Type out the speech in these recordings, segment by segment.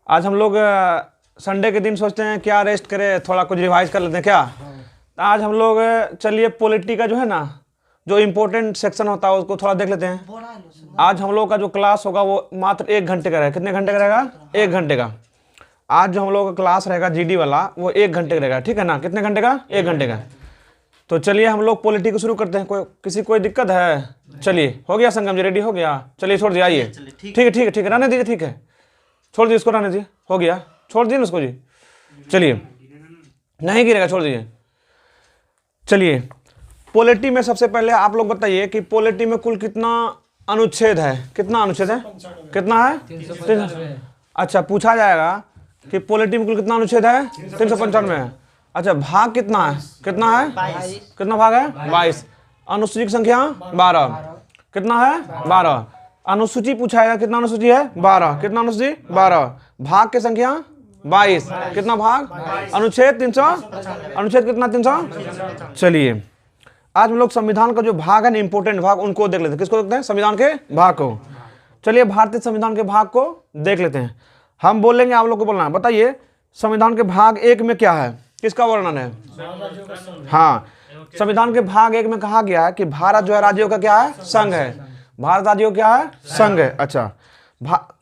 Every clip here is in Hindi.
आज हम लोग संडे के दिन सोचते हैं क्या रेस्ट करें, थोड़ा कुछ रिवाइज कर लेते हैं क्या। तो आज हम लोग चलिए पॉलिटी का जो है ना, जो इम्पोर्टेंट सेक्शन होता है उसको थोड़ा देख लेते हैं। आज हम लोग का जो क्लास होगा वो मात्र 1 घंटे का रहेगा। कितने घंटे का रहेगा? 1 घंटे का। आज जो हम लोग का क्लास रहेगा जीडी वाला वो 1 घंटे का रहेगा, ठीक है ना। कितने घंटे का? 1 घंटे का। तो चलिए हम लोग पॉलिटी को शुरू करते हैं। कोई दिक्कत है? चलिए हो गया संगम जी, रेडी हो गया? चलिए छोड़ दिए, आइए। ठीक है ठीक है ठीक है, रहने दीजिए, ठीक है छोड़ दीजिए इसको, रहने दीजिए, हो गया, छोड़ दीजिए ना उसको जी। चलिए नहीं गिरेगा, छोड़ दीजिए। चलिए पॉलिटी में सबसे पहले आप लोग बताइए कि पॉलिटी में कुल कितना अनुच्छेद है? कितना अनुच्छेद है? कितना है? 395। अच्छा, पूछा जाएगा कि पॉलिटी में कुल कितना अनुच्छेद है? 395 है। अच्छा, भाग कितना है? कितना है? 22। कितना भाग है? 22। अनुसूची की संख्या 12। कितना है? 12। अनुसूची पूछाएगा, कितना अनुसूची है? 12। कितना अनुसूची? 12। भाग की संख्या 22। कितना भाग? अनुच्छेद 300। अनुच्छेद कितना? 300। चलिए आज हम लोग संविधान का जो भाग है ना, इंपोर्टेंट भाग, उनको देख लेते हैं। किसको देखते हैं? संविधान के भाग को। चलिए भारतीय संविधान के भाग को देख लेते हैं। हम बोलेंगे, आप लोग को बोलना है। बताइए संविधान के भाग 1 में क्या है? किसका वर्णन है? हाँ, संविधान के भाग 1 में कहा गया है कि भारत जो है राज्यों का क्या है? संघ है। भारत राज्यों क्या है? संघ है। अच्छा,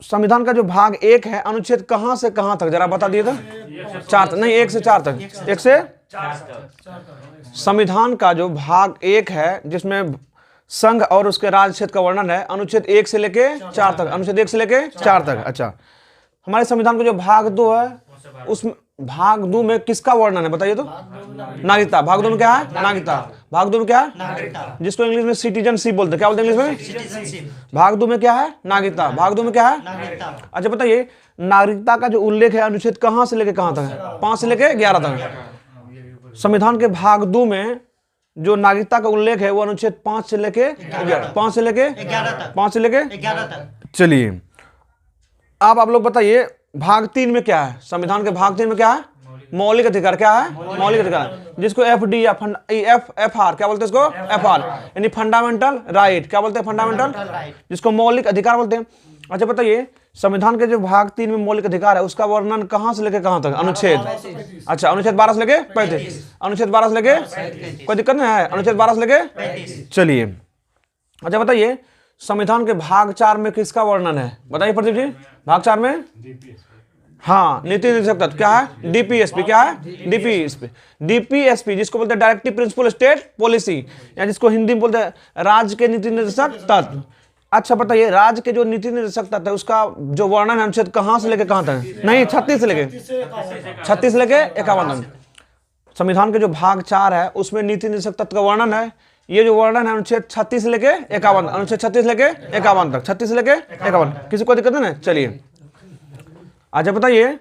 संविधान का जो भाग 1 है, अनुच्छेद कहां से कहां तक जरा बता दिए तो? 4 नहीं, 1 से 4 तक। 1 से संविधान का जो भाग 1 है जिसमें संघ और उसके राज्य क्षेत्र का वर्णन है, अनुच्छेद 1 से लेके 4 तक। अनुच्छेद 1 से लेके 4 तक। अच्छा, हमारे संविधान का जो भाग 2 है, उसमें भाग 2 में किसका वर्णन है? बताइए तो। नागरिकता। भाग 2 में क्या है? नागरिकता। भाग 2 में क्या है? जिसको इंग्लिश में सिटीजनशिप बोलते हैं। क्या बोलते हैं इंग्लिश में? भाग 2 में क्या है? नागरिकता। भाग 2 में क्या है? अच्छा बताइए, नागरिकता का जो उल्लेख है अनुच्छेद कहां से लेके कहां तक है? 5 से लेके 11 तक। संविधान के भाग 2 में जो नागरिकता का उल्लेख है वो अनुच्छेद 5 से लेके 11, 5 से लेके 11 तक। चलिए अब आप लोग बताइए भाग 3 में क्या है? संविधान के भाग 3 में क्या है? मौलिक अधिकार। क्या है? मौलिक अधिकार, जिसको FD या FR क्या बोलते हैं? इसको FR यानी फंडामेंटल राइट। क्या बोलते हैं? फंडामेंटल, जिसको मौलिक अधिकार बोलते हैं। अच्छा बताइए, संविधान के जो भाग 3 में मौलिक अधिकार है उसका वर्णन कहां से लेके कहां तक? अनुच्छेद। अच्छा, अनुच्छेद 12 से लेके 35। अनुच्छेद 12 से लेके, कोई दिक्कत नहीं है? अनुच्छेद 12 से लेके। चलिए अच्छा बताइए, संविधान के भाग 4 में किसका वर्णन है? बताइए प्रदीप जी। भाग 4 में हाँ, नीति निर्देशक तत्व। क्या है? DPSP। क्या है? DPSP जिसको बोलते हैं डायरेक्टिव प्रिंसिपल स्टेट पॉलिसी, या जिसको हिंदी में बोलते हैं राज्य के नीति निर्देशक तत्व। अच्छा बताइए, राज्य के जो नीति निर्देशक तत्व है उसका जो वर्णन है अनुच्छेद कहां से लेके कहां तक? नहीं, 36 से लेके 51 तक। संविधान के जो भाग 4 है उसमें नीति निर्देशक तत्व का वर्णन है। ये जो वर्णन है अनुच्छेद 36 से लेके 51, अनुच्छेद 36 से लेके 51 तक। 36 से लेके 51। किसी को दिक्कत है ना? चलिए अच्छा बताइए,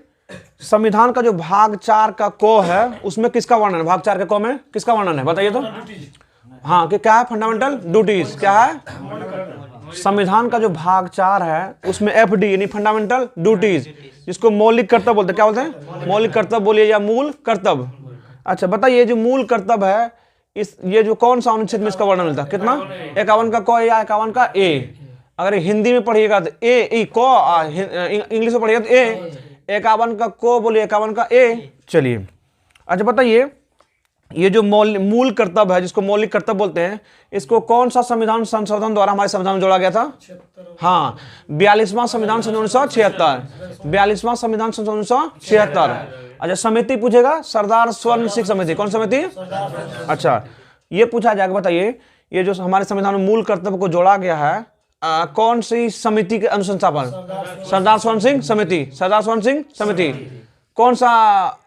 संविधान का जो भाग 4 का क है उसमें किसका वर्णन है? भाग 4 के क में किसका वर्णन है? बताइए तो। हाँ, कि क्या है? Fundamental duties. क्या है? संविधान का जो भाग 4 है उसमें FD यानी फंडामेंटल ड्यूटीज, जिसको मौलिक कर्तव्य बोलते हैं। क्या बोलते हैं? मौलिक कर्तव्य बोलिए या मूल कर्तव्य। अच्छा बताइए, जो मूल कर्तव्य है ये जो कौन सा अनुच्छेद में इसका वर्णन मिलता है? कितना? 51 का क या 51 का A। अगर हिंदी में पढ़िएगा तो इंग्लिश में पढ़िएगा तो A। 51 का क बोलिए, 51 का A। चलिए अच्छा बताइए, ये जो मूल कर्तव्य है जिसको मौलिक कर्तव्य बोलते हैं, इसको कौन सा संविधान संशोधन द्वारा हमारे संविधान में जोड़ा गया था? हाँ, 42वां संविधान संशोधन 1976। 42वां संविधान संशोधन 1976। अच्छा, समिति पूछेगा, सरदार स्वर्ण सिंह समिति। कौन समिति? अच्छा, ये पूछा जाएगा। बताइए, ये जो हमारे संविधान में मूल कर्तव्य को जोड़ा गया है कौन सी समिति के अनुशंसा पर? सरदार स्वर्ण सिंह समिति। सरदार स्वर्ण सिंह समिति। कौन सा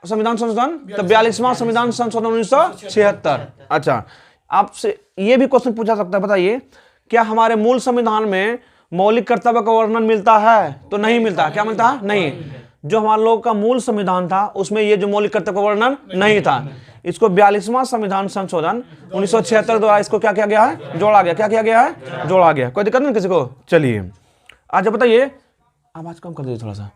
संविधान संशोधन? तो 42वां संविधान संशोधन 1976। अच्छा, आपसे ये भी क्वेश्चन पूछा सकता है। बताइए, क्या हमारे मूल संविधान में मौलिक कर्तव्य का वर्णन मिलता है? तो नहीं मिलता। क्या मिलता है? नहीं। जो हमारे लोग का मूल संविधान था उसमें ये जो मौलिक कर्तव्य का वर्णन नहीं था। इसको 42वां संविधान संशोधन 1976 द्वारा इसको क्या किया गया है? जोड़ा गया। क्या किया गया है? जोड़ा गया। कोई दिक्कत नहीं किसी को? चलिए आज बताइए, आवाज कम कर दीजिए थोड़ा सा।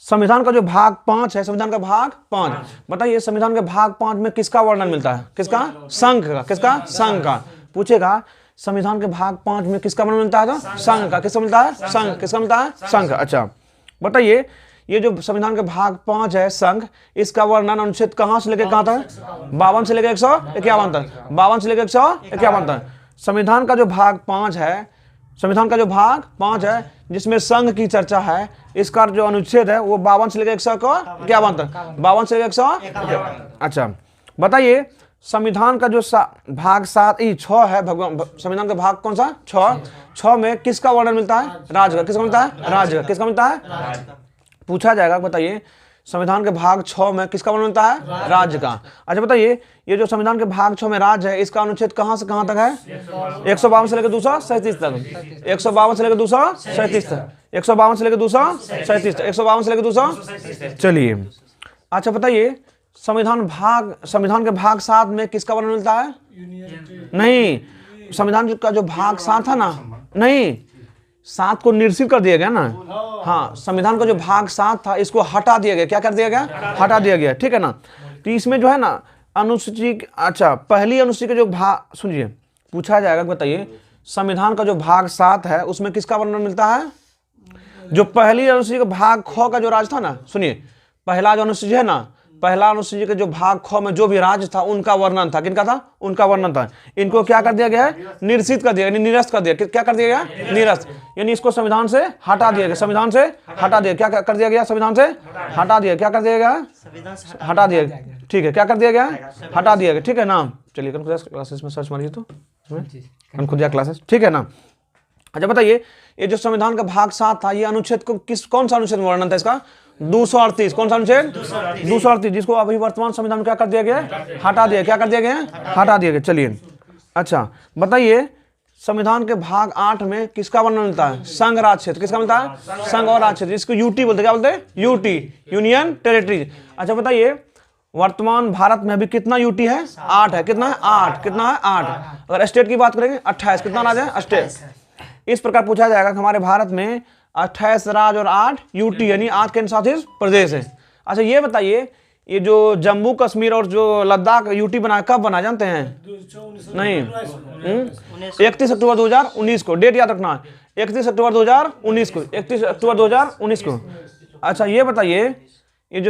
संविधान का जो भाग 5 है, संविधान का भाग 5, बताइए संविधान के भाग 5 में किसका वर्णन मिलता है? किसका? संघ का। किसका? संघ का। पूछेगा संविधान के भाग 5 में किसका वर्णन मिलता है? संघ का। किसका मिलता है? संघ। किसका मिलता है? संघ। अच्छा बताइए, ये जो संविधान के भाग 5 है संघ, इसका वर्णन अनुच्छेद कहां से लेकर कहां तक? 52 से लेकर 151 तक। 52 से लेकर 151 तक। संविधान का जो भाग 5 है, संविधान का जो भाग 5 है जिसमें संघ की चर्चा है, इसका जो अनुच्छेद है वो 52 से लेकर 151 तक। 52 से लेकर 151। अच्छा बताइए, संविधान का जो भाग 6 है, संविधान का भाग कौन सा? 6 में किसका वर्णन मिलता है? राज्य का। किसका मिलता है? राज्य का। किसका मिलता है? पूछा जाएगा। बताइए संविधान के भाग 6 में किसका वर्णन मिलता है? राज्य का। अच्छा बताइए, ये जो संविधान के भाग 6 में राज्य है, इसका अनुच्छेद कहां से कहां तक है? 152 से लेकर 237 तक। 152 से लेकर 237 तक। 152 से लेकर 237 तक। 152 से लेकर 200। चलिए अच्छा बताइए, संविधान के भाग 7 में किसका वर्णन मिलता है? नहीं, संविधान का जो भाग 7 था ना, नहीं, 7 को निरसित कर दिया गया ना। हाँ, संविधान का जो भाग 7 था इसको हटा दिया गया। क्या कर दिया गया? हटा दिया गया। ठीक है ना। तो इसमें जो है ना अनुसूची, अच्छा पहली अनुसूची का जो भाग, सुनिए पूछा जाएगा। बताइए संविधान का जो भाग 7 है उसमें किसका वर्णन मिलता है? जो पहली अनुसूची का भाग ख का जो राज्य था ना, सुनिए पहला जो अनुसूची है ना, पहला अनुसूची के जो भाग ख में जो भी राज्य था उनका वर्णन था। किनका था? उनका वर्णन था। इनको क्या कर दिया गया है? निरसित कर दिया, यानी निरस्त कर दिया। क्या कर दिया गया? निरस्त, यानी इसको संविधान से हटा दिया गया। संविधान से हटा दिया। क्या कर दिया गया? संविधान से हटा दिया। क्या कर दिया गया? हटा दिया। ठीक है, क्या कर दिया गया? हटा दिया गया। ठीक है ना। चलिए क्लासेस में सर्च मारिए तो खुद क्लासेस। ठीक है ना। अच्छा बताइए, ये जो संविधान का भाग 7 था, ये अनुच्छेद को कौन सा अनुच्छेद में वर्णन था इसका? 238। कौन सा अनुच्छेद? 238, जिसको अभी वर्तमान संविधान में क्या कर दिया गया? हटा दिया। क्या कर दिया गया? हटा दिया गया। चलिए अच्छा बताइए, संविधान के भाग 8 में किसका वर्णन मिलता है? संघ राज्य क्षेत्र। किसका मिलता है? संघ और राज्य क्षेत्र, जिसको यूटी बोलते हैं। क्या बोलते हैं? UT, union territories. अच्छा बताइए, वर्तमान भारत में अभी कितना यूटी है? 8 है। कितना है? 8। कितना है? 8। अगर स्टेट की बात करेंगे 28। कितना राज्य है? स्टेट। इस प्रकार पूछा जाएगा कि हमारे भारत में 28 राज्य और 8 यूटी, यानी 8 केंद्र शासित प्रदेश है। अच्छा ये बताइए, ये जो जम्मू कश्मीर और जो लद्दाख यूटी बना, कब बना जानते हैं? नहीं, 31 अक्टूबर 2019 को। डेट याद रखना है, 31 अक्टूबर 2019 को। 31 अक्टूबर 2019 को। अच्छा ये बताइए, ये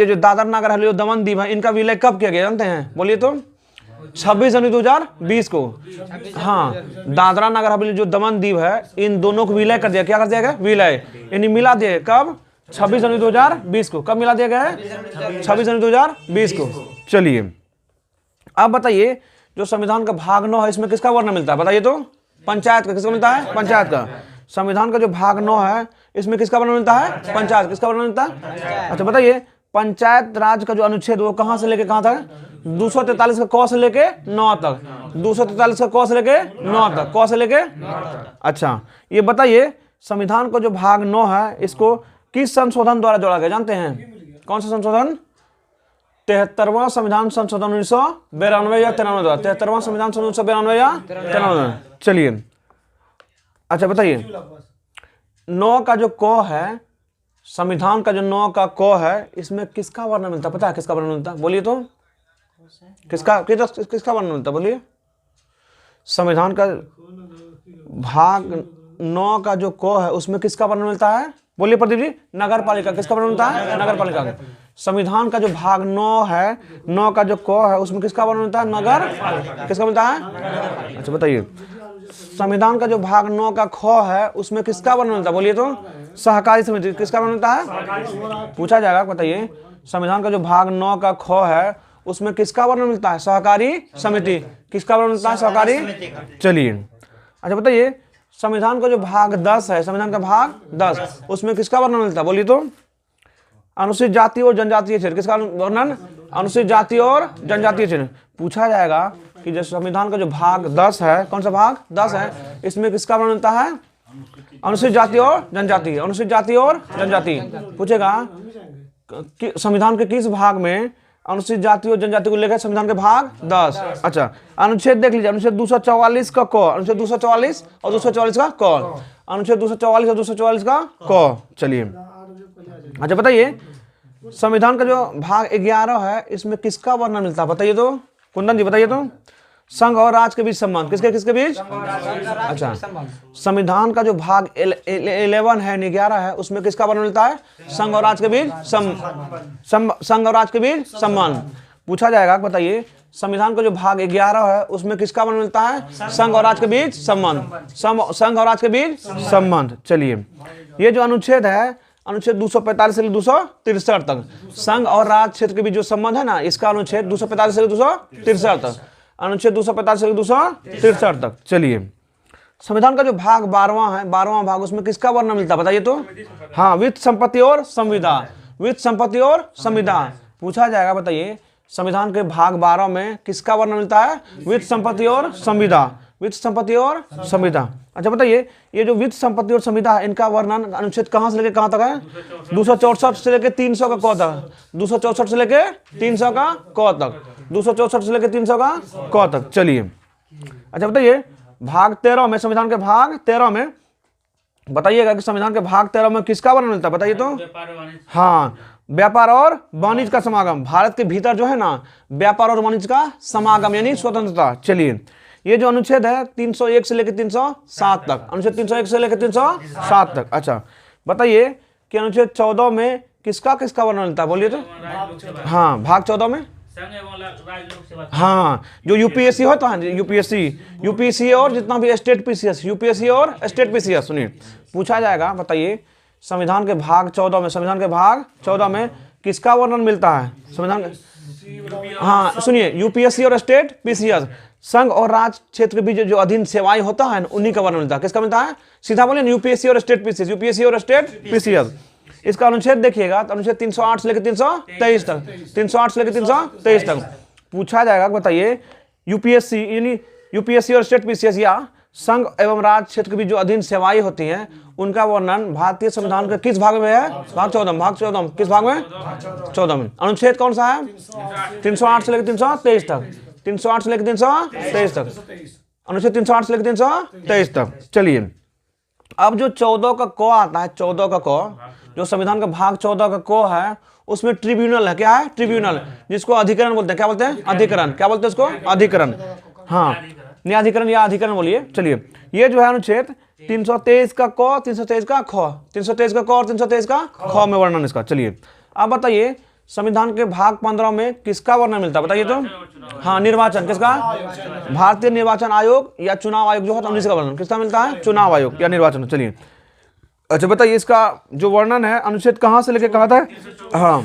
जो दादर नगर हवेली दमन दीव है, इनका विलय कब किया गया जानते हैं? बोलिए तो। 26 जनवरी 2020 को। हाँ, दादरा नगर हवेली जो दमन दीव है, इन दोनों को विलय कर दिया। क्या कर दिया गया? विलय, यानी मिला दिया। कब? 26 जनवरी 2020 को। कब मिला दिया गया है? 26 जनवरी 2020 को। चलिए अब बताइए, जो संविधान का भाग 9 है इसमें किसका वर्णन मिलता है? बताइए तो। पंचायत का। किसका मिलता है? पंचायत का। संविधान का जो भाग 9 है इसमें किसका वर्णन मिलता है? पंचायत। किसका वर्णन मिलता है? अच्छा बताइए, पंचायत राज का जो अनुच्छेद वो कहां से लेके कहां तक? 243 का क से लेके 9 तक। 243 का क से लेके 9 तक। क से लेके। अच्छा ये बताइए, संविधान का जो भाग 9 है इसको किस संशोधन द्वारा जोड़ा गया जानते हैं? कौन सा संशोधन? 73वां संविधान संशोधन 1992 या 93 द्वारा। 73वां संविधान संशोधन 1992 या 93। चलिए अच्छा बताइए, 9 का जो क है, संविधान का जो 9 का क है, इसमें किसका वर्णन मिलता है? पता है किसका वर्णन मिलता है? बोलिए तो। किसका वर्णन मिलता है? बोलिए। संविधान का भाग 9 का जो क है उसमें किसका वर्णन मिलता है? बोलिए प्रदीप जी। नगर पालिका। किसका वर्णन मिलता है? नगर पालिका का। संविधान का जो भाग 9 है, 9 का जो क है, उसमें किसका वर्णन मिलता है? नगर। किसका मिलता है? अच्छा बताइए, संविधान का जो भाग 9 का ख है उसमें किसका वर्णन मिलता है? बोलिए तो। सहकारी समिति। किसका वर्णन मिलता है? पूछा जाएगा। बताइए, संविधान का जो भाग 9 का ख है उसमें किसका वर्णन मिलता है? सहकारी समिति। किसका वर्णन मिलता है? सहकारी। चलिए अच्छा बताइए, संविधान का जो भाग 10 है, संविधान का भाग 10, उसमें किसका वर्णन मिलता है? बोलिए तो। अनुसूचित जाति और जनजातीय क्षेत्र। किसका वर्णन? अनुसूचित जाति और जनजातीय क्षेत्र। पूछा जाएगा कि जो संविधान का जो भाग 10 है, कौन सा भाग? 10 है, इसमें किसका वर्णन मिलता है? अनुसूचित जाति और जनजाति। अनुसूचित जाति और जनजाति। पूछेगा कि संविधान के किस भाग में अनुसूचित जाति और जनजाति को लेकर संविधान के भाग 10। अच्छा अनुच्छेद देख लीजिए, अनुच्छेद 244 का क, अनुच्छेद 244 और 244 का क, अनुच्छेद 244 और 244 का क। चलिए अच्छा बताइए, संविधान का जो भाग 11 है इसमें किसका वर्णन मिलता है? बताइए तो कुंदन जी, बताइए तो। संघ और राज्य के बीच संबंध, किसके किसके बीच? अच्छा, संविधान का जो भाग 11 है 11 है, उसमें किसका वर्णन मिलता है? संघ और राज्य के बीच संघ और राज्य के बीच संबंध। पूछा जाएगा, बताइए संविधान का जो भाग 11 है उसमें किसका वर्णन मिलता है? संघ और राज्य के बीच संबंध, संघ और राज्य के बीच संबंध। चलिए, ये जो अनुच्छेद है, अनुच्छेद 245 से 263 तक संघ और राज्य क्षेत्र के बीच जो संबंध है ना, इसका अनुच्छेद 245 से 263 तक, अनुच्छेद 245 से 263 तक। चलिए, संविधान का जो भाग 12वां है, 12वां भाग, उसमें किसका वर्णन मिलता है? बताइए तो। हाँ, वित्त संपत्ति और संविदा, वित्त संपत्ति और संविदा। पूछा जाएगा, बताइए संविधान के भाग 12 में किसका वर्णन मिलता है? वित्त संपत्ति और संविदा, वित्त संपत्ति और संविदा। अच्छा, बताइए ये जो वित्त संपत्ति और संविदा है, इनका वर्णन अनुच्छेद कहां से लेकर कहां तक है? 264 से लेकर 300 का क तक, 264 से लेकर 300 का क तक, 264 से लेकर 300 का क तक। चलिए, अच्छा बताइए भाग 13 में, संविधान के भाग 13 में बताइएगा कि संविधान के भाग 13 में किसका वर्णन मिलता है? बताइए तो। हाँ, व्यापार और वाणिज्य का समागम, भारत के भीतर जो है ना व्यापार और वाणिज्य का समागम यानी स्वतंत्रता। चलिए, ये जो अनुच्छेद है 301 से लेकर 307 तक, अनुच्छेद 301 से लेकर 307 तक। अच्छा, बताइए कि अनुच्छेद 14 में किसका किसका वर्णन मिलता है? बोलिए तो। हाँ, भाग 14 में हाँ, जो यूपीएससी होता है, यूपीएससी और जितना भी स्टेट पीसीएस, यूपीएससी और स्टेट पीसीएस। सुनिए, पूछा जाएगा, बताइए संविधान के भाग 14 में, संविधान के भाग 14 में किसका वर्णन मिलता है? संविधान के, हाँ सुनिए, यूपीएससी और स्टेट पीसीएस, संघ और राज्य क्षेत्र के बीच जो अधीन सेवाएं होता है उन्हीं का वर्णन मिलता है। किसका मिलता है? सीधा बोलिए, यूपीएससी और स्टेट पीसीएस, यूपीएससी और स्टेट पीसीएस। इसका अनुच्छेद देखिएगा तो अनुच्छेद 308 से लेकर 323 तक, 308 से लेकर 323 तक। पूछा जाएगा, बताइए यूपीएससी यानी यूपीएससी और स्टेट पीसीएस या संघ एवं राज्य क्षेत्र के बीच जो अधीन सेवाएं होती हैं उनका वर्णन भारतीय संविधान के किस भाग में है? भाग 14, भाग 14 किस भाग में? 14 में। अनुच्छेद कौन सा है? 308 से लेकर 323 तक, 308 से लेकर 323 तक, अनुच्छेद 308 से लेकर 323 तक। चलिए, अब जो 14 का क आता है, 14 का क, जो संविधान का भाग 14 का क है, उसमें ट्रिब्यूनल है। क्या है? ट्रिब्यूनल, जिसको अधिकरण बोलते हैं। क्या बोलते हैं? अधिकरण। क्या बोलते हैं उसको? अधिकरण। हाँ, न्यायाधिकरण या अधिकरण बोलिए। चलिए, ये जो है अनुच्छेद 323 का क, 323 का ख, 323 का क और 323 का ख में वर्णन इसका। चलिए, अब बताइए संविधान के भाग 15 में किसका वर्णन मिलता है? बताइए तो। हाँ, निर्वाचन। किसका? भारतीय निर्वाचन आयोग या चुनाव आयोग जो होता है इसका वर्णन किसका मिलता है? चुनाव आयोग या निर्वाचन। चलिए, अच्छा बताइए इसका जो वर्णन है अनुच्छेद कहां से लेकर कहां तक? हाँ,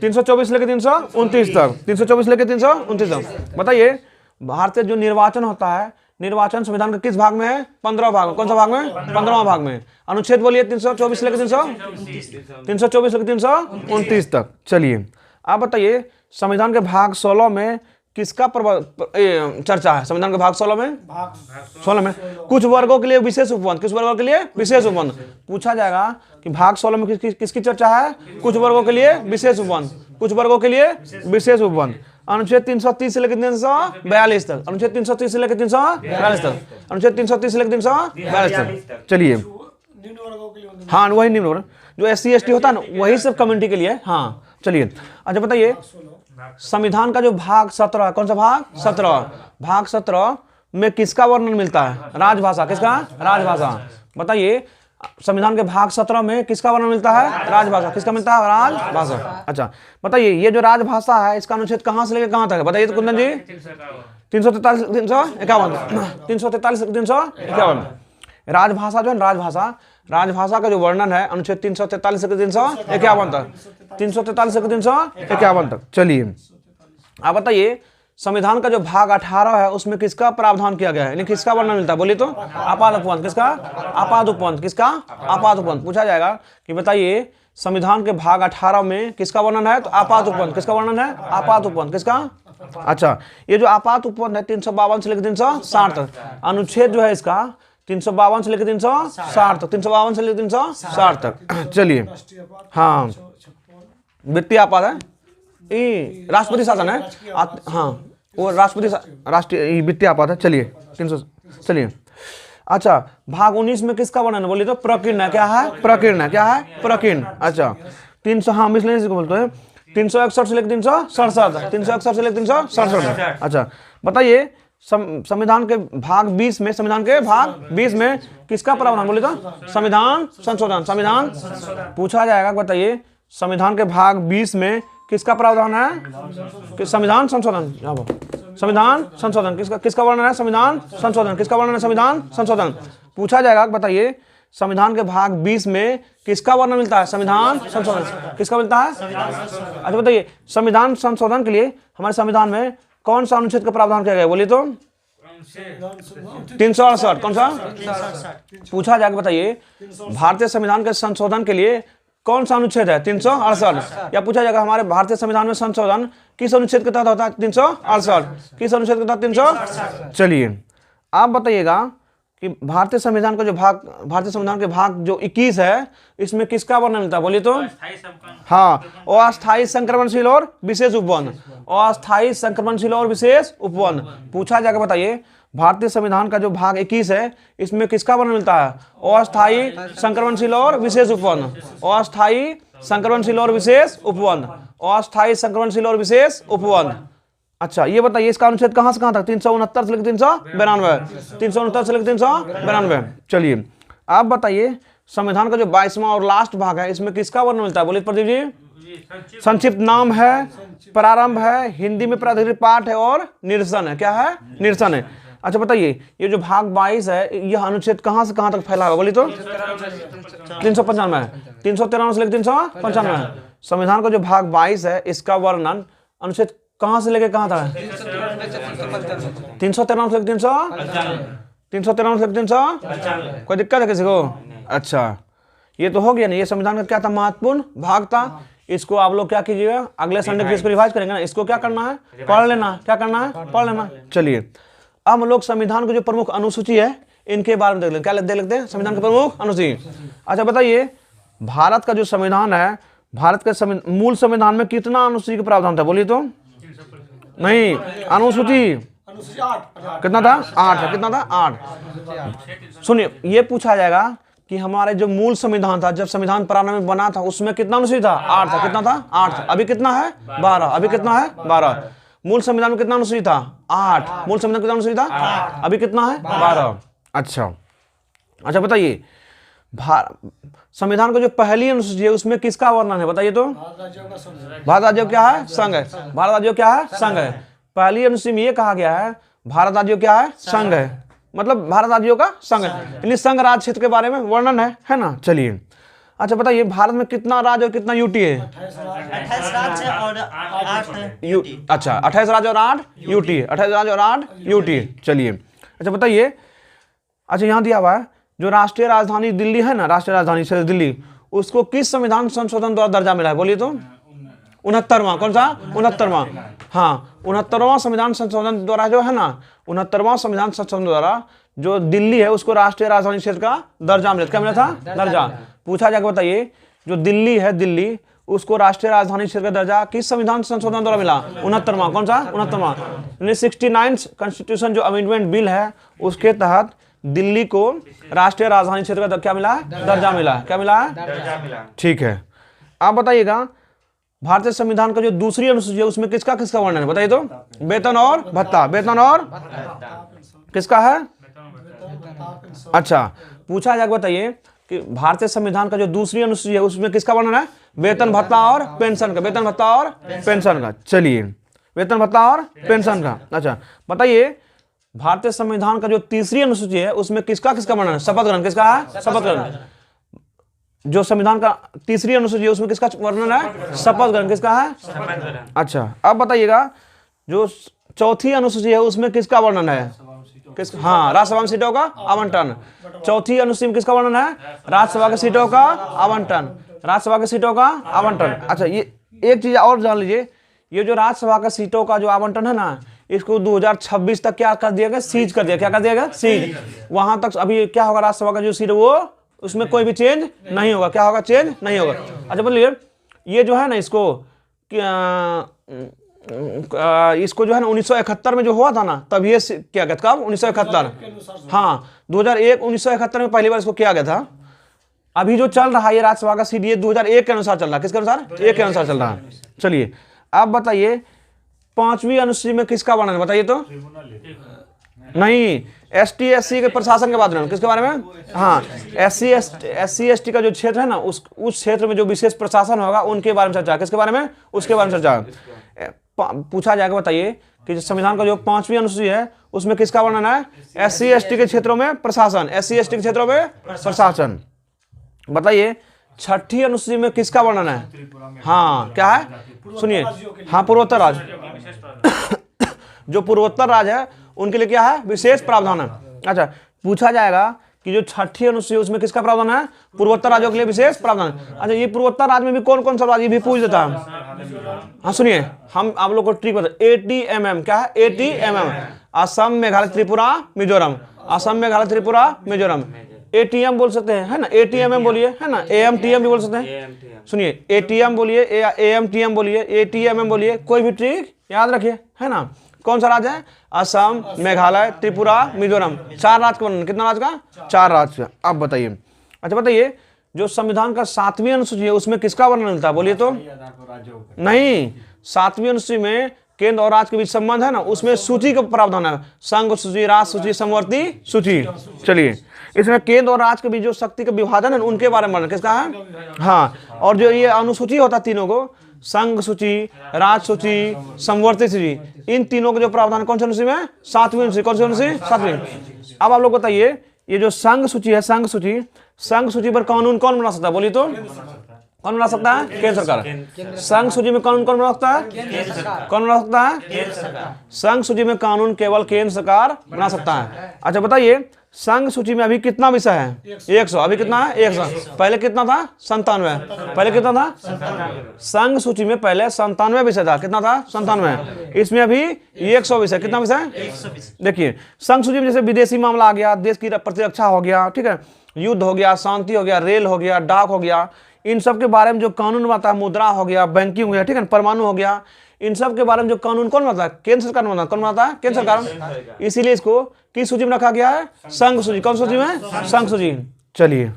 324 लेकर 329 तक, 324 लेकर 329 तक। बताइए भारतीय जो निर्वाचन होता है, निर्वाचन संविधान के किस भाग में है? 15 भाग में। कौन सा भाग में? 15वां भाग में। अनुच्छेद बोलिए 324 लेकर 324 लेकर 329 तक। चलिए, आप बताइए संविधान के भाग 16 में किसका चर्चा है? संविधान के भाग 16 में कुछ वर्गों के लिए विशेष उपबंध, किस वर्गों के लिए विशेष उपबंध। पूछा जाएगा कि भाग 16 में किसकी चर्चा है? कुछ वर्गों के लिए विशेष उपबंध, कुछ वर्गों के लिए विशेष उपबंध। अनुच्छेद 330 से लेकर 342 तक, अनुच्छेद 330 से लेकर 342 तक, अनुच्छेद 330 से लेकर 342 तक। चलिए, हाँ वही निम्न वर्ग जो SC ST होता है ना, वही सब कम्युनिटी के लिए। हाँ, चलिए, अच्छा बताइए संविधान का जो भाग 17, कौन सा भाग? 17, भाग 17 में किसका वर्णन मिलता है? राजभाषा। किसका? राजभाषा। बताइए संविधान के भाग 17 में किसका वर्णन मिलता है? राजभाषा। किसका मिलता है? राजभाषा। अच्छा बताइए ये जो राजभाषा है इसका अनुच्छेद कहां से लेकर कहां तक है? बताइए तो कुंदन जी। 343 351, 343 351। राजभाषा जो है राजभाषा का जो वर्णन है अनुच्छेद 343 से 351 तक, 343 से 351 तक। चलिए, आप बताइए संविधान का जो भाग 18 है उसमें किसका प्रावधान किया गया है, यानी किसका वर्णन मिलता है? बोलिए तो। आपात उपबंध। किसका? आपात उपबंध। किसका? आपात उपबंध। पूछा जाएगा कि बताइए संविधान के भाग 18 में किसका वर्णन है? तो आपात उपबंध। किसका वर्णन है? आपात उपबंध। किसका? अच्छा, ये जो आपात उपबंध है 352 से लेकर 360 तक, अनुच्छेद जो है इसका 352 से लेकर 360 तक, 352 से लेकर 360 तक। चलिए, हाँ वित्तीय आपात है, राष्ट्रपति शासन है। हाँ, वो राष्ट्रीय वित्तीय आपात है। चलिए 300। चलिए, अच्छा भाग 19 में किसका वर्णन है? बोलिए तो। प्रकीर्ण। क्या है? प्रकीर्ण। क्या है? प्रकीर्ण। अच्छा 300, हाँ मिसलेनियस को बोलते हैं। 361 से लेकर 367, 361 से लेकर 367। अच्छा बताइए संविधान के भाग 20 में, संविधान के भाग 20 में किसका प्रावधान, बोले तो संविधान संशोधन। संविधान पूछा जाएगा, बताइए संविधान के भाग 20 में किसका प्रावधान है, कि संविधान संशोधन। संविधान संशोधन किसका वर्णन है, संविधान संशोधन। किसका वर्णन है, संविधान संशोधन। पूछा जाएगा, बताइए संविधान के भाग 20 में किसका वर्णन मिलता है, संविधान संशोधन। किसका मिलता है? अच्छा बताइए, संविधान संशोधन के लिए हमारे संविधान में कौन सा अनुच्छेद का प्रावधान किया गया, बोलिए तो 368। कौन सा? पूछा जाएगा, बताइए भारतीय संविधान के संशोधन के लिए कौन सा अनुच्छेद है, 368। या पूछा जाएगा हमारे भारतीय संविधान में संशोधन किस अनुच्छेद के तहत होता है, 368। किस अनुच्छेद के तहत, 300। चलिए आप बताइएगा कि भारतीय संविधान का जो भाग, भारतीय संविधान के भाग जो 21 है, इसमें किसका वर्णन मिलता है, बोलिए तो हाँ, अस्थायी संक्रमणशील और विशेष उपवन। अस्थायी संक्रमणशील और विशेष उपवन। पूछा जाएगा, बताइए भारतीय संविधान का जो भाग 21 है, इसमें किसका वर्णन मिलता है, अस्थायी संक्रमणशील और विशेष उपवन। अस्थायी संक्रमणशील और विशेष उपवन। अस्थायी संक्रमणशील और विशेष उपवन। अच्छा ये बताइए इसका अनुच्छेद कहां से कहां तक, 369 से लेकर 392। 369 से लेकर 392। चलिए आप बताइए संविधान का जो 22वां और लास्ट भाग है, इसमें किसका वर्णन मिलता है, बोलिए प्रदीप जी। संक्षिप्त नाम है, प्रारंभ है, हिंदी में प्राधिकृत पाठ है और निरसन है। क्या है? निरसन है। अच्छा बताइए ये जो भाग 22 है, यह अनुच्छेद कहां से कहां तक फैला हुआ, बोलिए तो 395। 393 से लेकर 395। संविधान का जो भाग 22 है, इसका वर्णन अनुच्छेद कहां से लेकर कहां था, 393 से लेकर 393 से लेकर 300। कोई दिक्कत है किसी को? अच्छा ये तो हो गया ना, ये संविधान का क्या था, महत्वपूर्ण भाग था। इसको आप लोग क्या कीजिएगा, अगले संडे फिर इसको रिवाइज करेंगे ना। इसको क्या करना है, पढ़ लेना। क्या करना है, पढ़ लेना। चलिए अब हम लोग संविधान की जो प्रमुख अनुसूची है, इनके बारे में देख लेते हैं। क्या देख लेते हैं, संविधान की प्रमुख अनुसूची। अच्छा बताइए भारत का जो संविधान है, भारत के मूल संविधान में कितना अनुसूची का प्रावधान था, बोलिए तो नहीं, अनुसूची कितना था, 8 है। कितना था, 8। सुनिए ये पूछा जाएगा कि हमारे जो मूल संविधान था, जब संविधान प्रारंभ में बना था, उसमें कितना अनुच्छेद था, 8 था। कितना था, 8 था। अभी कितना है, 12। अभी कितना है, 12। मूल संविधान में कितना अनुच्छेद था, 8। मूल संविधान कितना अनुच्छेद था, अभी कितना है, 12। अच्छा बताइए संविधान का जो पहली अनुसूची है, उसमें किसका वर्णन है, बताइए तो। भारत राज्यों क्या है, संघ है। भारत राज्यों क्या है, संघ है। पहली अनुसूची में ये कहा गया है भारत राज्यों क्या है, संघ है। मतलब भारत राज्यों का संघ है, यानी संघ राज्य क्षेत्र के बारे में वर्णन है ना। चलिए अच्छा बताइए भारत में कितना राज्य और कितना यूटी है, 28 राज्य और 8 अच्छा 28 राज्य और 8 यूटी। 28 राज्य और 8 यूटी। चलिए अच्छा बताइए, अच्छा यहाँ दिया हुआ है जो राष्ट्रीय राजधानी दिल्ली है ना, राष्ट्रीय राजधानी क्षेत्र दिल्ली, उसको किस संविधान संशोधन द्वारा दर्जा मिला है, बोलिए तो 69वां। कौन सा, 69वां। हाँ 69वां संविधान संशोधन द्वारा जो है ना, 69वां संविधान संशोधन द्वारा जो दिल्ली है उसको राष्ट्रीय राजधानी क्षेत्र का दर्जा मिला। क्या मिला था, दर्जा। पूछा जाएगा बताइए जो दिल्ली है, दिल्ली उसको राष्ट्रीय राजधानी क्षेत्र का दर्जा किस संविधान संशोधन द्वारा मिला, 69वां। कौन सा, 69वां। 69 कॉन्स्टिट्यूशन जो अमेंडमेंट बिल है, उसके तहत दिल्ली को राष्ट्रीय राजधानी क्षेत्र का क्या मिला, दर्जा मिला। क्या मिला है, ठीक है। आप बताइएगा भारतीय संविधान का जो दूसरी अनुसूची है, उसमें किसका किसका वर्णन है, बताइए तो। वेतन और भत्ता। वेतन और किसका है, अच्छा पूछा जाएगा बताइए कि भारतीय संविधान का जो दूसरी अनुसूची है, उसमें किसका वर्णन है, वेतन भत्ता और पेंशन का। वेतन भत्ता और पेंशन का। चलिए वेतन भत्ता और पेंशन का। अच्छा बताइए भारतीय संविधान का जो तीसरी अनुसूची है, उसमें किसका किसका वर्णन है, शपथ ग्रहण। किसका है, शपथ ग्रहण। जो संविधान का तीसरी अनुसूची है, उसमें किसका वर्णन है, शपथ ग्रहण। किसका है, अच्छा अब बताइएगा जो चौथी अनुसूची है, उसमें किसका वर्णन है, किस, हाँ राज्यसभा में सीटों का आवंटन। चौथी अनुसूची में किसका वर्णन है, राज्यसभा की सीटों का आवंटन। राज्यसभा की सीटों का आवंटन। अच्छा ये एक चीज और जान लीजिए, ये जो राज्यसभा का सीटों का जो आवंटन है ना, इसको 2026 तक क्या कर दिया गया, सीज कर दिया। क्या कर दिया गया, सीज। वहां तक अभी क्या होगा, राज्यसभा का जो सीट है वो उसमें कोई भी चेंज नहीं होगा। क्या होगा, चेंज नहीं होगा। अच्छा बोलिए ये जो है ना, इसको जो है ना 1971 में जो हुआ था ना, तब ये किया गया था। कब, 1971। हाँ 2001 1971 में पहली बार इसको किया गया था। अभी जो चल रहा है ये राज्यसभा का सीट, ये 2001 के अनुसार चल रहा है। किसके अनुसार, 1 के अनुसार चल रहा है। चलिए आप बताइए पांचवी अनुसूची में किसका वर्णन, बताइए तो। नहीं, ST SC के प्रशासन के बात कर रहा हूं। किसके बारे में? हाँ, SC ST का जो क्षेत्र है ना, उस क्षेत्र में जो विशेष प्रशासन होगा उनके बारे में चर्चा। किसके बारे में? उसके बारे में चर्चा। पूछा जाएगा, बताइए कि संविधान का जो 5वीं अनुसूची है उसमें किसका वर्णन है? SC ST के क्षेत्रों में प्रशासन, SC ST के क्षेत्रों में प्रशासन। बताइए 6ठी अनुसूची में किसका वर्णन है? हाँ, क्या है? सुनिए, हाँ, पूर्वोत्तर राज्य जो पूर्वोत्तर राज्य है उनके लिए क्या है? विशेष प्रावधान है। अच्छा, पूछा जाएगा कि जो 6ठी अनुसूची उसमें किसका प्रावधान है? पूर्वोत्तर राज्यों के लिए विशेष प्रावधान। अच्छा, ये पूर्वोत्तर राज्य में भी कौन कौन सा राज्य भी पूछ देता है। हाँ सुनिए, हम आप लोग को ट्रिक बता, ATMM क्या है? ATMM, असम मेघालय त्रिपुरा मिजोरम, असम मेघालय त्रिपुरा मिजोरम। ATM बोल सकते हैं, है ना? ATMM बोलिए, है ना? AMTM भी बोल सकते हैं। सुनिए, ATM बोलिए, AMTM बोलिए, ATMM बोलिए, कोई भी ट्रिक याद रखिए, है ना? कौन सा राज्य है? असम, मेघालय, त्रिपुरा, मिजोरम। 4 राज्य का वर्णन। कितना राज्य का? 4 राज्य का। अब बताइए, अच्छा बताइए, जो संविधान का 7वीं अनुसूची है उसमें किसका वर्णन मिलता है? बोलिए तो। नहीं, 7वीं अनुसूची में केंद्र और राज्य के बीच संबंध है ना, उसमें सूची का प्रावधान है। संघ सूची, राष्ट्र सूची, समवर्ती सूची। चलिए, इसमें केंद्र और राज्य के बीच जो शक्ति का विभाजन है उनके बारे में वर्णन किसका है? हाँ, और जो ये अनुसूची होता है तीनों को, संघ सूची, राज सूची, समवर्ती सूची, इन तीनों के जो प्रावधान कौन सी अनुसूची में? 7वीं अनुसूची। कौन सी अनुसूची? 7वीं। अब आप लोग बताइए, ये जो संघ सूची है, संघ सूची पर कानून कौन बना सकता है? बोलिए तो। कौन बना सकता है? केंद्र सरकार। संघ सूची में कानून कौन बना सकता है? कौन बना सकता है? संघ सूची में कानून केवल केंद्र सरकार बना सकता है। अच्छा बताइए, संघ सूची में अभी कितना विषय है? 100। अभी कितना है? 100। पहले कितना था? 97। पहले कितना था? संघ सूची में पहले 97 विषय था। कितना था? 97। इसमें अभी 100 विषय। कितना विषय? देखिए, संघ सूची में जैसे विदेशी मामला आ गया, देश की प्रतिरक्षा हो गया, ठीक है, युद्ध हो गया, शांति हो गया, रेल हो गया, डाक हो गया, इन सब के बारे में जो कानून बनता है, मुद्रा हो गया, बैंकिंग हो गया, ठीक है, परमाणु हो गया, इन सब के बारे में जो कानून कौन बनाता है? केंद्र सरकार बनाता है। कौन बनाता है? केंद्र सरकार। इसीलिए इसको किस सूची में रखा गया है? संघ सूची। कौन सूची में? संघ सूची। चलिए,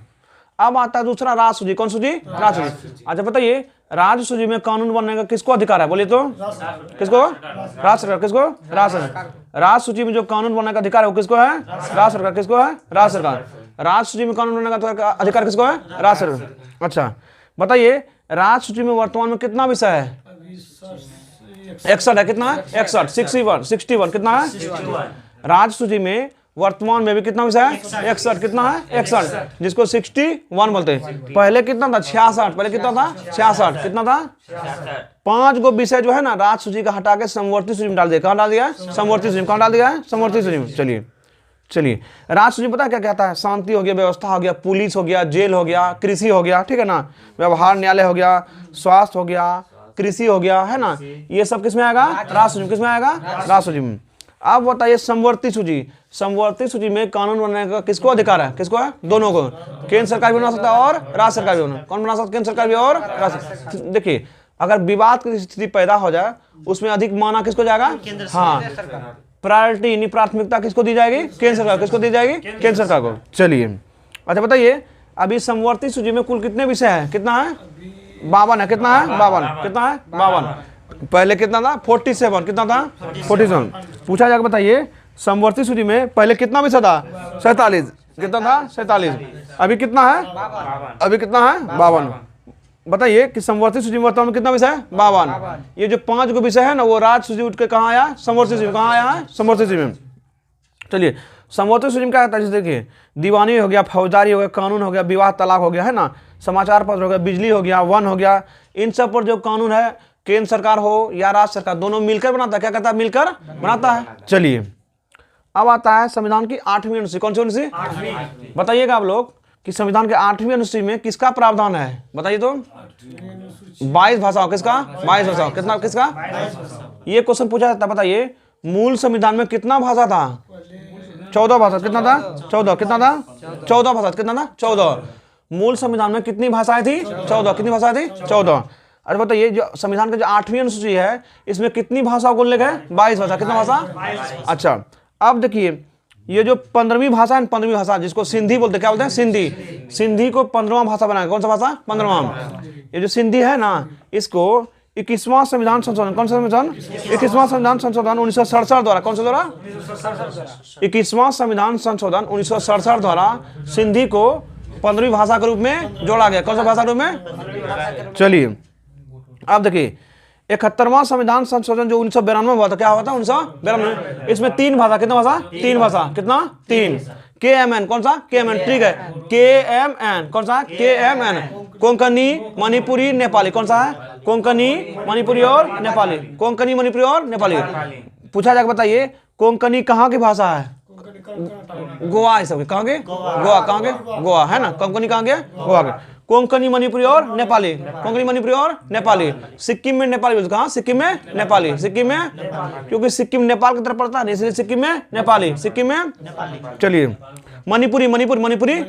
अब आता है दूसरा, राज सूची। कौन सूची? राज सूची। अच्छा बताइए, राज्य सूची में कानून बनने का किसको अधिकार है? बोलिए तो। किसको? राज्य सरकार। किसको? राज्य सरकार। राज्य सूची में जो कानून बनने का अधिकार है वो किसको है? राज्य सरकार। किसको है? राज्य सरकार। राज्य सूची में कानून बनने का अधिकार किसको है? राज्य सरकार। अच्छा बताइए, राज्य सूची में वर्तमान में कितना विषय है? 61 है। कितना है? 61। 61 कितना है? राज्य सूची में वर्तमान में भी कितना विषय है? 61। कितना है? 61, जिसको 61 बोलते हैं। पहले कितना था? 66। पहले कितना था? 66। कितना था? 5 गो विषय जो है ना, राज्य सूची का हटा के समवर्ती सूची में डाल दिया। कहाँ डाल दिया? समवर्ती सूची में। कहाँ डाल दिया है? समवर्ती सूची में। चलिए, राज्य सूची पता है क्या कहता है? शांति हो गया, व्यवस्था हो गया, पुलिस हो गया, जेल हो गया, कृषि हो गया, ठीक है ना, व्यवहार न्यायालय हो गया, स्वास्थ्य हो गया, कृषि हो गया, है ना, ये सब किसमें आएगा? राज्य सूची में। किसमें आएगा? राज्य सूची में। अब बताइए, समवर्ती सूची। समवर्ती सूची में कानून बनाने का किसको अधिकार है? किसको है? दोनों को। केंद्र सरकार भी बना सकता है और राज्य सरकार भी बना। कौन बना सकता है? केंद्र सरकार भी और राज्य। देखिए, अगर विवाद की स्थिति पैदा हो जाए उसमें अधिक माना किसको जाएगा? हाँ, प्रायोरिटी यानी प्राथमिकता किसको दी जाएगी? केंद्र सरकार। किसको दी जाएगी? केंद्र सरकार को। चलिए, अच्छा बताइए, अभी समवर्ती सूची में कुल कितने विषय है? कितना है? 52 है। कितना है? 52। कितना है? 52। पहले कितना था? 47। कितना था? 47। पूछा जाएगा, बताइए, समवर्ती सूची में पहले कितना विषय था? 47। कितना था? 47। अभी कितना है? अभी कितना है? 52। बताइए कि समवर्ती सूची में वर्तमान में कितना विषय है? 52। ये जो 5 गो विषय है ना, वो राज्य सूची उठ के कहाँ आया? समवर्ती सूची में। कहाँ आया है? समवर्ती सूची में। चलिए, समवर्ती सूची में क्या होता है? जैसे देखिए, दीवानी हो गया, फौजदारी हो गया, कानून हो गया, विवाह तलाक हो गया, है ना, समाचार पत्र हो गया, बिजली हो गया, वन हो गया, इन सब पर जो कानून है, केंद्र सरकार हो या राज्य सरकार, दोनों मिलकर बनाता है। क्या कहता है? मिलकर बनाता है। चलिए, अब आता है संविधान की 8वीं अनुसूची। कौन सी अनुसूची? बताइएगा आप लोग कि संविधान के 8वीं अनुसूची में किसका प्रावधान है? बताइए तो। 22 भाषाओं। किसका? 22 भाषाओं। कितना? किसका? ये क्वेश्चन पूछा जाता है। बताइए, मूल संविधान में कितना भाषा था? 14 भाषा। कितना था? 14। कितना था? 14 भाषा। कितना था? 14। मूल संविधान में कितनी भाषाएं थी? 14। कितनी भाषाएं थी? 14। अरे बताइए, जो संविधान का जो 8वीं अनुसूची है इसमें कितनी भाषाओं को उल्लेख है? 22 भाषा। कितना भाषा? अच्छा, अब देखिए, ये जो 15वीं भाषा है, 15वीं भाषा जिसको सिंधी बोलते, क्या बोलते हैं? सिंधी। सिंधी को 15वां भाषा बनाया। कौन सा भाषा? 15वां। ये जो सिंधी है ना, इसको 21वां संविधान संशोधन, कौन सा संविधान? 21वां संविधान संशोधन 1967 द्वारा, कौन सा द्वारा? 21वां संविधान संशोधन 1967 द्वारा सिंधी को 15वीं भाषा के रूप में जोड़ा गया। कौन सा भाषा के रूप में? चलिए अब देखिए 71वां संविधान संशोधन जो 1992 में हुआ था, क्या हुआ था? 1992। इसमें 3 भाषा, कितना भाषा? 3 भाषा, कितना? 3। KMN, कौन सा? KMN, ठीक है। KMN, कौन सा? KMN, कोंकणी, मणिपुरी, नेपाली, कौन सा है? कोंकणी, मणिपुरी और नेपाली, कोंकणी, मणिपुरी और नेपाली। पूछा जाएगा, बताइए कोंकणी कहाँ की भाषा है? गोवा है सबके, कहाँ के? गोवा, कहाँ के? गोवा है ना। कोंकणी कहाँ के? गोवा के। कोंकणी, मणिपुरी और नेपाली, कोंकणी, मणिपुरी और नेपाली। सिक्किम में नेपाली बोलते, कहाँ? सिक्किम में नेपाली, सिक्किम में, क्योंकि सिक्किम नेपाल की तरफ पड़ता है इसलिए सिक्किम में नेपाली, सिक्किम में। चलिए मणिपुरी, मणिपुर, मणिपुरी,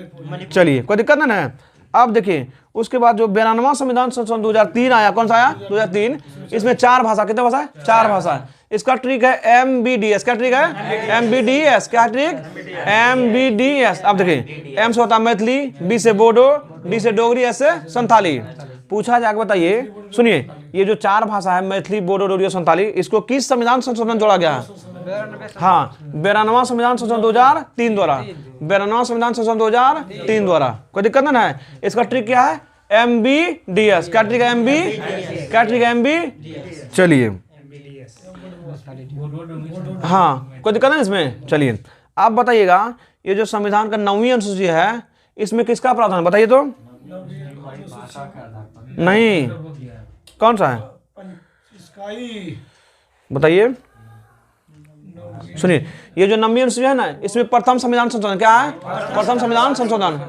चलिए कोई दिक्कत नहीं है। अब देखिए उसके बाद जो 92वां संविधान संशोधन 2003 आया, कौन सा आया? 2003। इसमें 4 भाषा, कितने भाषा है? 4 भाषा है। इसका ट्रिक है MBDS, क्या ट्रिक है? MBDS, क्या ट्रिक? MBDS। अब देखिए M से होता है मैथिली, B से बोडो, D से डोगरी, S से संथाली। पूछा जाएगा, बताइए सुनिए ये जो 4 भाषा है मैथिली, बोडो, डोगरी और संथाली, इसको किस संविधान संशोधन जोड़ा गया है? हाँ 92वां संविधान संशोधन 2003 द्वारा, 92वां संविधान संशोधन 2003 द्वारा। कोई दिक्कत नहीं है। इसका ट्रिक क्या है? MBDS, क्या ट्रिक है? क्या ट्रिक है? MB। चलिए हाँ कोई दिक्कत नहीं इसमें। चलिए आप बताइएगा ये जो संविधान का 9वीं अनुसूची है इसमें किसका प्रावधान, बताइए तो। नहीं, कौन सा है? बताइए। सुनिए ये जो 9वीं अनुसूची है ना, इसमें प्रथम संविधान संशोधन, क्या है? प्रथम संविधान संशोधन।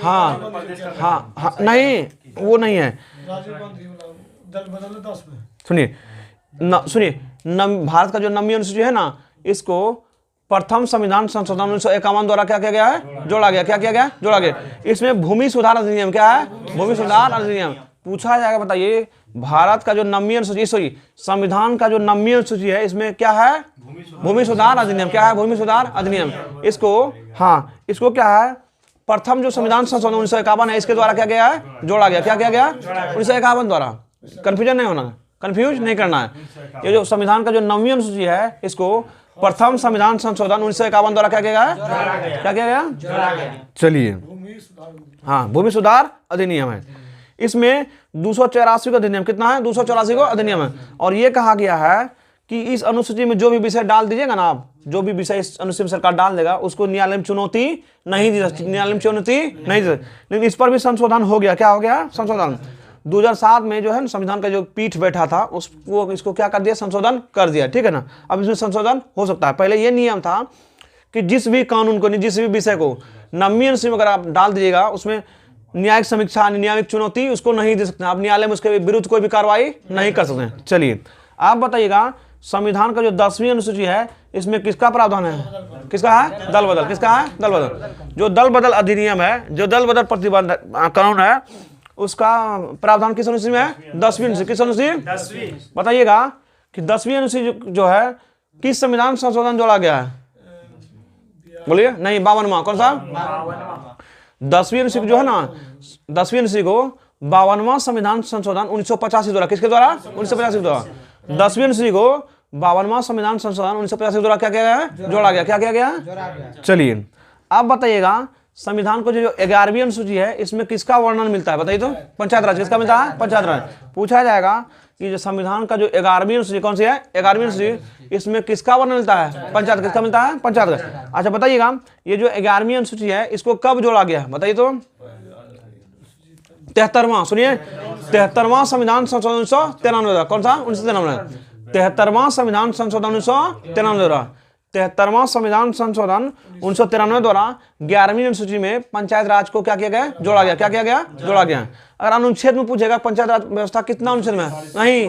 हाँ हाँ हाँ, नहीं वो नहीं है। सुनिए सुनिए भारत का जो 9वीं अनुसूची है ना, इसको प्रथम संविधान संशोधन 1951 द्वारा क्या किया गया है? जोड़ा गया। क्या किया गया? जोड़ा गया। इसमें भूमि सुधार अधिनियम, क्या है? भूमि सुधार अधिनियम। पूछा जाएगा, बताइए भारत का जो 9वीं अनुसूची, सॉरी संविधान का जो 9वीं अनुसूची है इसमें क्या है? भूमि सुधार अधिनियम। क्या है? भूमि सुधार अधिनियम। इसको हाँ इसको क्या है? प्रथम जो संविधान संशोधन 1951 है इसके द्वारा क्या गया है? जोड़ा गया। क्या किया गया? 1951 द्वारा। कंफ्यूजन नहीं होना, कंफ्यूज नहीं करना है। ये जो संविधान का जो 9वीं अनुसूची है इसको प्रथम संविधान संशोधन 1951 द्वारा क्या किया गया? क्या किया गया? चलिए हाँ भूमि सुधार अधिनियम है। इसमें 284 का अधिनियम, कितना है? 284 का अधिनियम है। और ये कहा गया है कि इस अनुसूची में जो भी विषय डाल दीजिएगा ना आप, जो भी विषय इस अनुसूची में सरकार डाल देगा उसको न्यायालय में चुनौती नहीं दी सकती, न्यायालय में चुनौती नहीं दी सकती। लेकिन इस पर भी संशोधन हो गया। क्या हो गया? संशोधन 2007 में जो है ना संविधान का जो पीठ बैठा था उसको इसको क्या कर दिया? संशोधन कर दिया। ठीक है ना। अब इसमें संशोधन हो सकता है। पहले ये नियम था कि जिस भी कानून को, जिस भी विषय को 9वीं अनुसूची में अगर आप डाल दीजिएगा उसमें न्यायिक समीक्षा, न्यायिक चुनौती उसको नहीं दे सकते। आप न्यायालय में उसके विरुद्ध कोई भी कार्रवाई नहीं कर सकते। चलिए आप बताइएगा संविधान का जो 10वीं अनुसूची है इसमें किसका प्रावधान है? किसका है? दल बदल। किसका है? दल बदल। जो दल बदल अधिनियम है, जो दल बदल प्रतिबंध कानून है, उसका प्रावधान किस अनुसूची में है? 10वीं अनुसूची। किस अनुसूची? बताइएगा कि 10वीं अनुसूची जो है किस संविधान संशोधन जोड़ा गया है? बोलिए। नहीं 52वां। कौन सा? 10वीं अनुसूची जो है ना, 10वीं अनुसूची को 52वां संविधान संशोधन 1985 द्वारा, किसके द्वारा? 1985 द्वारा। 10वीं अनुसूची को 52वां संविधान संशोधन 1985 द्वारा क्या किया गया? जोड़ा गया। क्या किया गया? चलिए आप बताइएगा संविधान को जो 11वीं अनुसूची है इसमें किसका वर्णन मिलता है? बताइए तो। पंचायत राज। किसका मिलता है? पंचायत राज। पूछा जाएगा कि जो संविधान का जो 11वीं अनुसूची कौन सी है? 11वीं अनुसूची, इसमें किसका वर्णन मिलता है? पंचायत। किसका मिलता है? पंचायत का। अच्छा बताइएगा ये जो 11वीं अनुसूची है इसको कब जोड़ा गया? बताइए तो। 73वां। सुनिए 73वां संविधान संशोधन 1993। कौन सा? 1993। 73वां संविधान संशोधन 1993 द्वारा। 73वां संविधान संशोधन 1993 द्वारा 11वीं अनुसूची में पंचायत राज को क्या किया गया? जोड़ा गया। क्या किया गया? जोड़ा गया। अगर अनुच्छेद में पूछेगा पंचायत राज व्यवस्था कितना अनुच्छेद में है? नहीं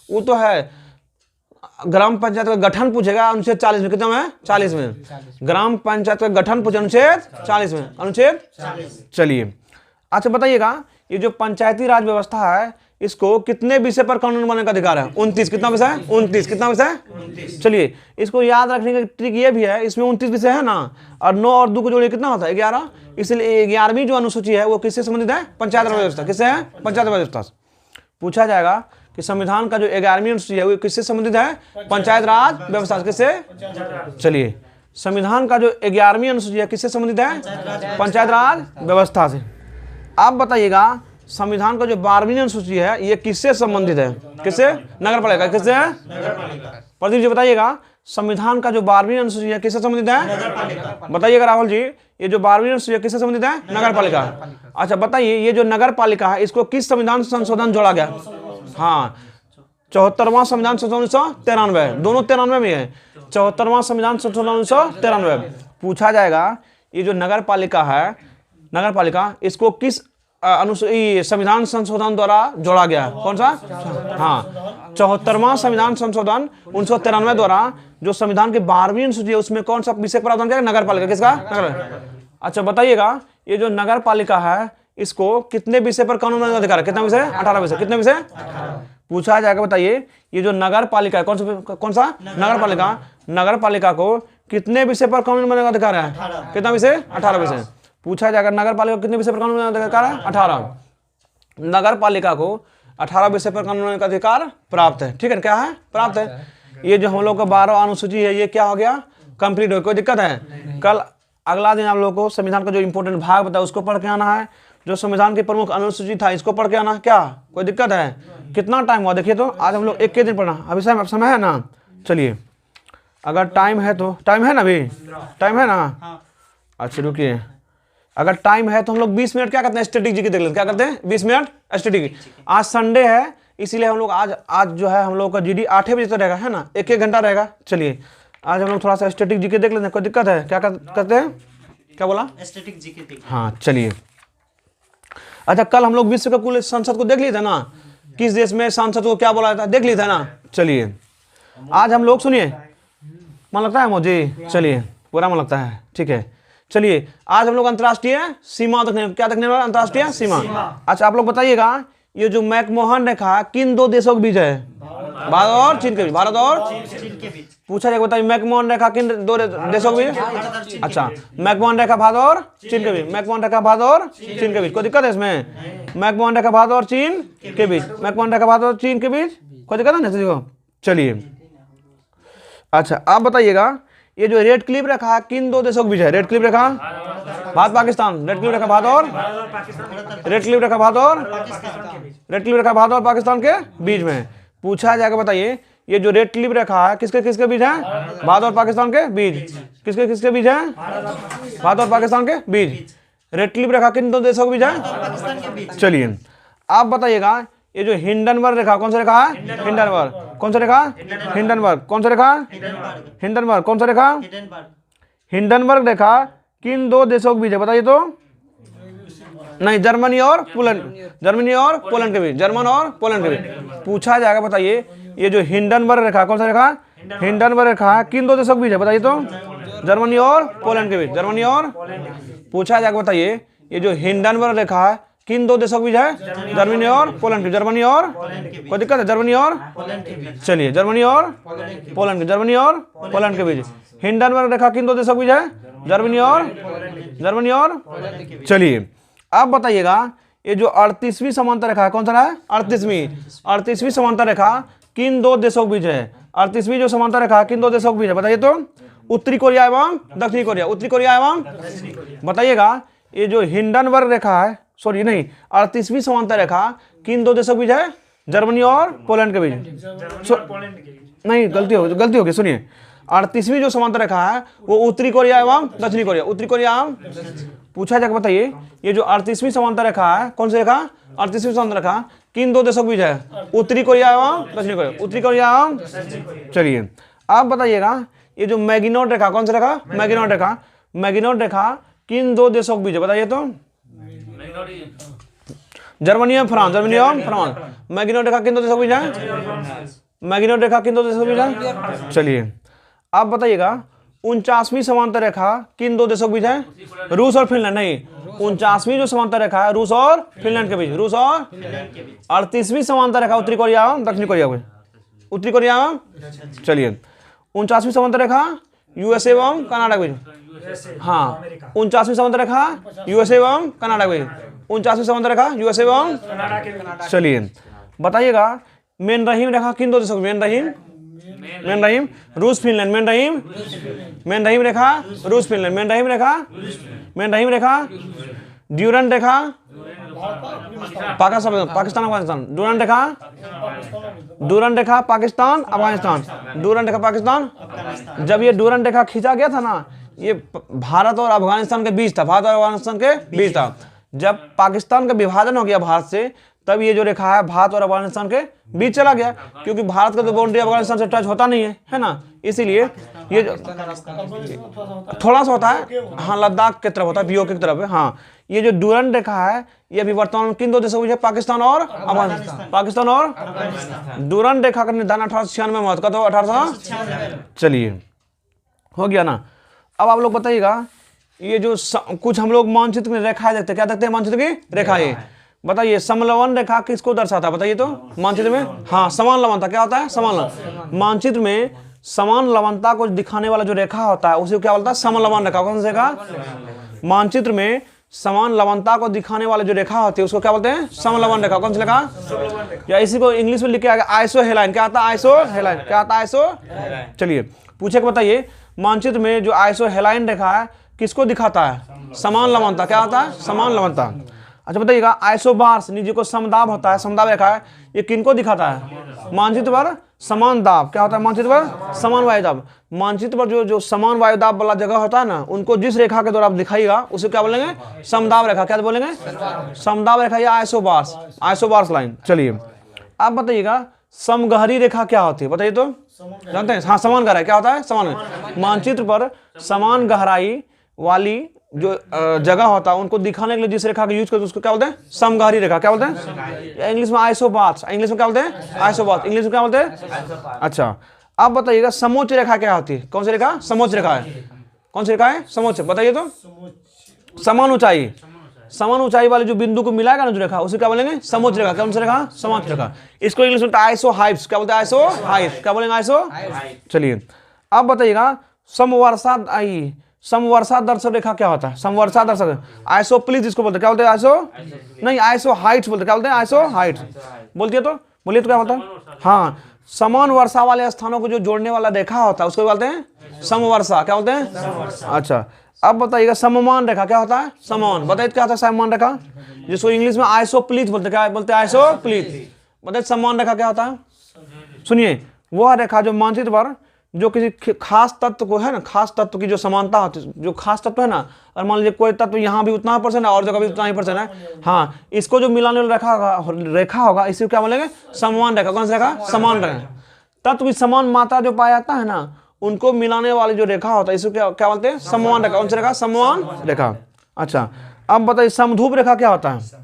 वो तो है ग्राम पंचायत का गठन पूछेगा अनुच्छेद 40 में। कितना में? 40 में। ग्राम पंचायत का गठन पूछे अनुच्छेद 40 में। अनुच्छेद 40। चलिए अच्छा बताइएगा ये जो पंचायती राज व्यवस्था है इसको कितने विषय पर कानून बनाने का अधिकार है? 29। कितना विषय? 29। कितना विषय? चलिए इसको याद रखने का ट्रिक ये भी है, इसमें 29 विषय है ना, और 9 और 2 को जोड़िए कितना होता है? 11। इसलिए 11वीं जो अनुसूची है वो किससे संबंधित है? पंचायत राज व्यवस्था। किससे है? पंचायत राज व्यवस्था। पूछा जाएगा कि संविधान का जो 11वीं अनुसूची है वो किससे संबंधित है? पंचायत राज व्यवस्था से। किससे? चलिए, संविधान का जो 11वीं अनुसूची है किससे संबंधित है? पंचायत राज व्यवस्था से। आप बताइएगा संविधान का जो 12वीं अनुसूची है ये किससे संबंधित है? किससे? नगर पालिका। किससे? प्रदीप जी बताइएगा संविधान का जो 12वीं अनुसूची है किससे संबंधित है? बताइएगा राहुल जी, ये जो 12वीं अनुसूची है किससे संबंधित है? नगर पालिका। अच्छा बताइए, ये जो नगर पालिका है इसको किस संविधान संशोधन जोड़ा गया? हाँ, 74वां संविधान संशोधन 1993, दोनों 93 में है। 74वां संविधान संशोधन 1993 पूछा जाएगा ये जो नगर पालिका है, नगर पालिका इसको किस संविधान संशोधन द्वारा जोड़ा गया? कौन सा? हाँ, 74वां संविधान संशोधन 1993 द्वारा जो संविधान की 12वीं अनुसूची है उसमें कौन सा विषय प्रावधान किया? नगर पालिका। किसका? नगर। अच्छा बताइएगा ये जो नगर पालिका है इसको कितने विषय पर कानून बनाने का अधिकार है? कितना विषय? 18 विषय। कितने विषय? पूछा जाएगा। बताइए ये जो नगर पालिका है कौन सा? नगर पालिका। नगर पालिका को कितने विषय पर कानून बनाने का अधिकार है? कितना विषय? 18 विषय। पूछा जाएगा नगर पालिका कितने विषय पर कानून बनाने का अधिकार है? 18। नगर पालिका को 18 विषय पर कानून बनाने का अधिकार प्राप्त है। ठीक है, क्या है? प्राप्त है। ये जो हम लोग का 12 अनुसूची है ये क्या हो गया? कंप्लीट हो गया। कोई दिक्कत है? कल अगला दिन आप लोग को संविधान का जो इंपॉर्टेंट भाग बताया उसको पढ़ के आना है। जो संविधान की प्रमुख अनुसूची था इसको पढ़ के आना। क्या कोई दिक्कत है? कितना टाइम हुआ देखिए तो? आज हम लोग एक के दिन पढ़ना। अभी समय है ना? चलिए, अगर टाइम है तो टाइम है ना? अभी टाइम है ना? अच्छा रुकिए, अगर टाइम है तो हम लोग 20 मिनट क्या करते हैं? स्टैटिक जीके देख लेते हैं। क्या करते हैं? 20 मिनट स्टैटिक। आज संडे है इसीलिए हम लोग आज जो है हम लोग का जीडी 8 बजे तक रहेगा, है ना? एक घंटा रहेगा। चलिए आज हम लोग थोड़ा सा स्टैटिक जीके देख लेते हैं। कोई दिक्कत है? क्या करते हैं? क्या बोला? Static GK. हाँ चलिए। अच्छा कल हम लोग विश्व का कुल संसद को देख लिए थे ना? किस देश में सांसद को क्या बोला था? देख लिए थे ना? चलिए आज हम लोग सुनिए, मन लगता है मुझे? चलिए पूरा मन लगता है। ठीक है, चलिए आज हम लोग अंतर्राष्ट्रीय सीमा देखने, क्या देखने वाला? अंतर्राष्ट्रीय सीमा। अच्छा आप लोग बताइएगा ये जो मैकमोहन रेखा किन दो देशों के बीच है? भारत और चीन के बीच। भारत और चीन के बीच पूछा जाएगा। बताइए मैकमोहन रेखा किन दो देशों के बीच? अच्छा मैकमोहन रेखा भारत और चीन के बीच। मैकमोहन रेखा भारत और चीन के बीच। कोई दिक्कत है इसमें? मैकमोहन रेखा भारत और चीन के बीच। मैकमोहन रेखा भारत और चीन के बीच कोई दिक्कत है ना? चलिए अच्छा आप बताइएगा ये जो रेड क्लिप रेखा किन दो देशों के बीच है? रेड क्लिप रेखा भारत पाकिस्तान। रेड क्लिप रेखा भारत और रेड क्लिप रेखा भारत और रेड क्लिप रेखा भारत और पाकिस्तान के बीच में पूछा जाएगा। बताइए ये जो रेड क्लिप रेखा है किसके किसके बीच है? भारत और पाकिस्तान के बीच। किसके किसके बीच है? भारत और पाकिस्तान के बीच। रेड क्लिप रेखा किन दो देशों के बीच है? चलिए आप बताइएगा ये जो हिंडनबर्ग रेखा कौन सा रेखा है? हिंडनबर्ग। कौन सा रेखा? हिंडनबर्ग। कौन सा रेखा? हिंडनबर्ग। कौन सा रेखा? हिंडनबर्ग रेखा किन दो देशों के बीच है? बताइए तो। नहीं, जर्मनी और पोलैंड। जर्मनी और पोलैंड के बीच। जर्मन और पोलैंड के बीच पूछा जाएगा। बताइए ये जो हिंडनबर्ग रेखा कौन सा रेखा? हिंडनबर्ग रेखा किन दो देशों के बीच है? बताइए तो। जर्मनी और पोलैंड के बीच। जर्मनी और पूछा जाएगा। बताइए ये जो हिंडनबर्ग रेखा है किन दो देशों के बीच है? जर्मनी और पोलैंड के। जर्मनी और कोई दिक्कत है? जर्मनी और चलिए जर्मनी और पोलैंड के। जर्मनी और पोलैंड के बीच हिंडनबर्ग रेखा किन दो देशों के बीच है? जर्मनी और चलिए आप बताइएगा ये जो 38वीं समांतर रेखा कौन सा है? 38वीं समांतर रेखा किन दो देशों के बीच है? 38वीं जो समांतर रेखा किन दो देशों के बीच है? बताइए तो। उत्तरी कोरिया एवं दक्षिणी कोरिया। उत्तरी कोरिया एवं बताइएगा ये जो हिंडनबर्ग रेखा है, सॉरी नहीं, 38वीं समांतर रेखा किन दो देशों के बीच है? जर्मनी और पोलैंड के बीच। नहीं गलती हो गई। सुनिए 38वीं जो समांतर रेखा है वो उत्तरी कोरिया एवं दक्षिणी कोरिया। उत्तरी कोरिया एवं पूछा जाएगा। बताइए ये जो 38वीं समांतर रेखा है कौन सी रेखा? 38वीं समांतर रेखा किन दो देशों के बीच है? उत्तरी कोरिया एवं दक्षिणी कोरिया। उत्तरी कोरिया एवं चलिए आप बताइएगा ये जो मैगिनोट रेखा कौन सा रेखा? मैगिनोट रेखा। मैगिनोट रेखा किन दो देशों के बीच है? बताइए तो। जर्मनी और फ्रांस। जर्मनी और फ्रांस। मैगिनोट रेखा किन दो देशों के बीच है? मैगिनोट रेखा किन दो देशों के बीच है? चलिए आप बताइएगा 49वीं समांतर रेखा किन दो देशों के बीच है? रूस और फिनलैंड। नहीं, 49वीं जो समांतर रेखा है रूस और फिनलैंड के बीच। रूस और 38वीं समांतर रेखा उत्तरी कोरिया और दक्षिणी कोरिया के। उत्तरी कोरिया। चलिए 49वीं समांतर रेखा यूएसए एवं कनाडा के बीच। हाँ 49वीं समांतर रेखा यूएसए एवं कनाडा के बीच। 49वीं समांतर रेखा यूएसए एवं चलिए बताइएगा मेन रहीम रेखा किन दो देशों की? मेन रहीम रूस फिनलैंड, मेन रहीम रेखा रूस फिनलैंड, मेन रहीम रेखा ड्यूरंड रेखा पाकिस्तान अफगानिस्तान, डूरंड रेखा पाकिस्तान अफगानिस्तान, डूरंड रेखा पाकिस्तान। जब ये डूरंड रेखा खींचा गया था ना, ये भारत और अफगानिस्तान के बीच था, भारत और अफगानिस्तान के बीच था। जब पाकिस्तान का विभाजन हो गया भारत से, तब ये जो रेखा है भारत और अफगानिस्तान के बीच चला गया, क्योंकि भारत का तो बाउंड्री अफगानिस्तान से टच होता नहीं है ना, इसीलिए ये थोड़ा सा होता है, हाँ लद्दाख की तरफ होता है, पीओके की तरफ है। हाँ, ये जो डूरंड रेखा है ये अभी वर्तमान में किन दो देशों के बीच है? पाकिस्तान और अफगानिस्तान, पाकिस्तान और डूरंड रेखा का निर्धारण 1896 में हुआ था, तो 1896। चलिए हो गया ना। अब आप लोग बताइएगा, ये जो कुछ हम लोग मानचित्र में रेखाएं देखते हैं, क्या देखते हैं? मानचित्र की रेखाएं। बताइए समलवन रेखा किसको दर्शाता है? बताइए तो मानचित्र में। हाँ, समान लवणता। क्या होता है? समान लवण। मानचित्र में समान लवणता को दिखाने वाला जो रेखा होता है उसे क्या बोलता है? समलवन रेखा। कौन सी रेखा? मानचित्र में समान लवणता को दिखाने वाले जो रेखा होती है उसको क्या बोलते हैं? समलवन रेखा। कौन सी रेखा? या इसी को इंग्लिश में लिखे आएगा आइसो हेलाइन। क्या आता है? आइसो हेलाइन। क्या आता है? आइसो। चलिए पूछे कि बताइए मानचित्र में जो आइसो हेलाइन रेखा है किसको दिखाता है? समान लवणता। क्या होता है? समान लवणता। अच्छा बताइएगा आइसोबार्स नीचे को समदाब होता है, समदाब रेखा है, ये किनको दिखाता है? मानचित्र पर समान दाब। क्या होता है? मानचित्र पर समान वायुदाब। मानचित्र पर जो समान वायुदाब वाला जगह होता है ना, उनको जिस रेखा के द्वारा आप दिखाइएगा उसे क्या बोलेंगे? समदाब रेखा। क्या बोलेंगे? समदाब रेखा या आइसोबार्स लाइन। चलिए आप बताइएगा समगहरी रेखा क्या होती है? बताइए तो, जानते हैं? हाँ, समान गहराई। क्या होता है? समान। मानचित्र पर समान गहराई वाली जो जगह होता है उनको दिखाने के लिए जिस रेखा का यूज करते हैं उसको क्या बोलते हैं? समगहरी रेखा। क्या बोलते हैं? इंग्लिश में आइसोबार्स। इंग्लिश में क्या बोलते हैं? आइसोबार्स। इंग्लिश में क्या बोलते हैं? अच्छा अब बताइएगा समोच्च रेखा क्या होती है? कौन सी रेखा? समोच्च रेखा है। कौन सी रेखा है? समोच्च। बताइए तो। समान ऊंचाई। समान ऊंचाई वाले जो बिंदु को मिलाएगा ना जो रेखा उसे क्या बोलेंगे? समोच्च रेखा। कौन सी रेखा? समोच्च रेखा। इसको इंग्लिश में आइसो हाइट्स। क्या बोलते हैं? Iso Heights. क्या बोलेंगे? आइसो। चलिए अब बताइएगा समवर्षा दर्शक रेखा क्या होता है? समवर्षा दर्शक आइसोप्लीज जिसको बोलते हैं। क्या बोलते हैं? आइसो नहीं, आइसो हाइट्स बोलते हैं। क्या बोलते हैं? Iso Heights. बोलती है तो बोलिए तो क्या होता है? हाँ, समान वर्षा वाले स्थानों को जो जोड़ने वाला रेखा होता है उसको बोलते हैं समवर्षा। क्या बोलते हैं? अच्छा अब बताइएगा सममान रेखा क्या होता है? समान। बताइए क्या होता है सममान रेखा? जिसको इंग्लिश में आइसोप्लीज बोलते हैं। क्या बोलते हैं? आइसोप्लीज। बताइए समान रेखा क्या होता है? सुनिए, वह रेखा जो मानचित्र पर जो किसी खास तत्व को है ना, खास तत्व की जो समानता होती है, जो खास तत्व है ना, और मान लीजिए कोई तत्व यहाँ भी उतना % है और जगह भी उतना ही % है, हाँ, इसको जो मिलाने वाला रेखा होगा इसी को क्या बोलेंगे? समान रेखा। कौन सी रेखा? समान रेखा। तत्व की समान मात्रा जो पाया जाता है ना उनको मिलाने वाली जो रेखा होता है इसको क्या बोलते हैं? सममान रेखा। कौन सी रेखा? सममान रेखा। अच्छा अब बताइए समधूप रेखा क्या होता है?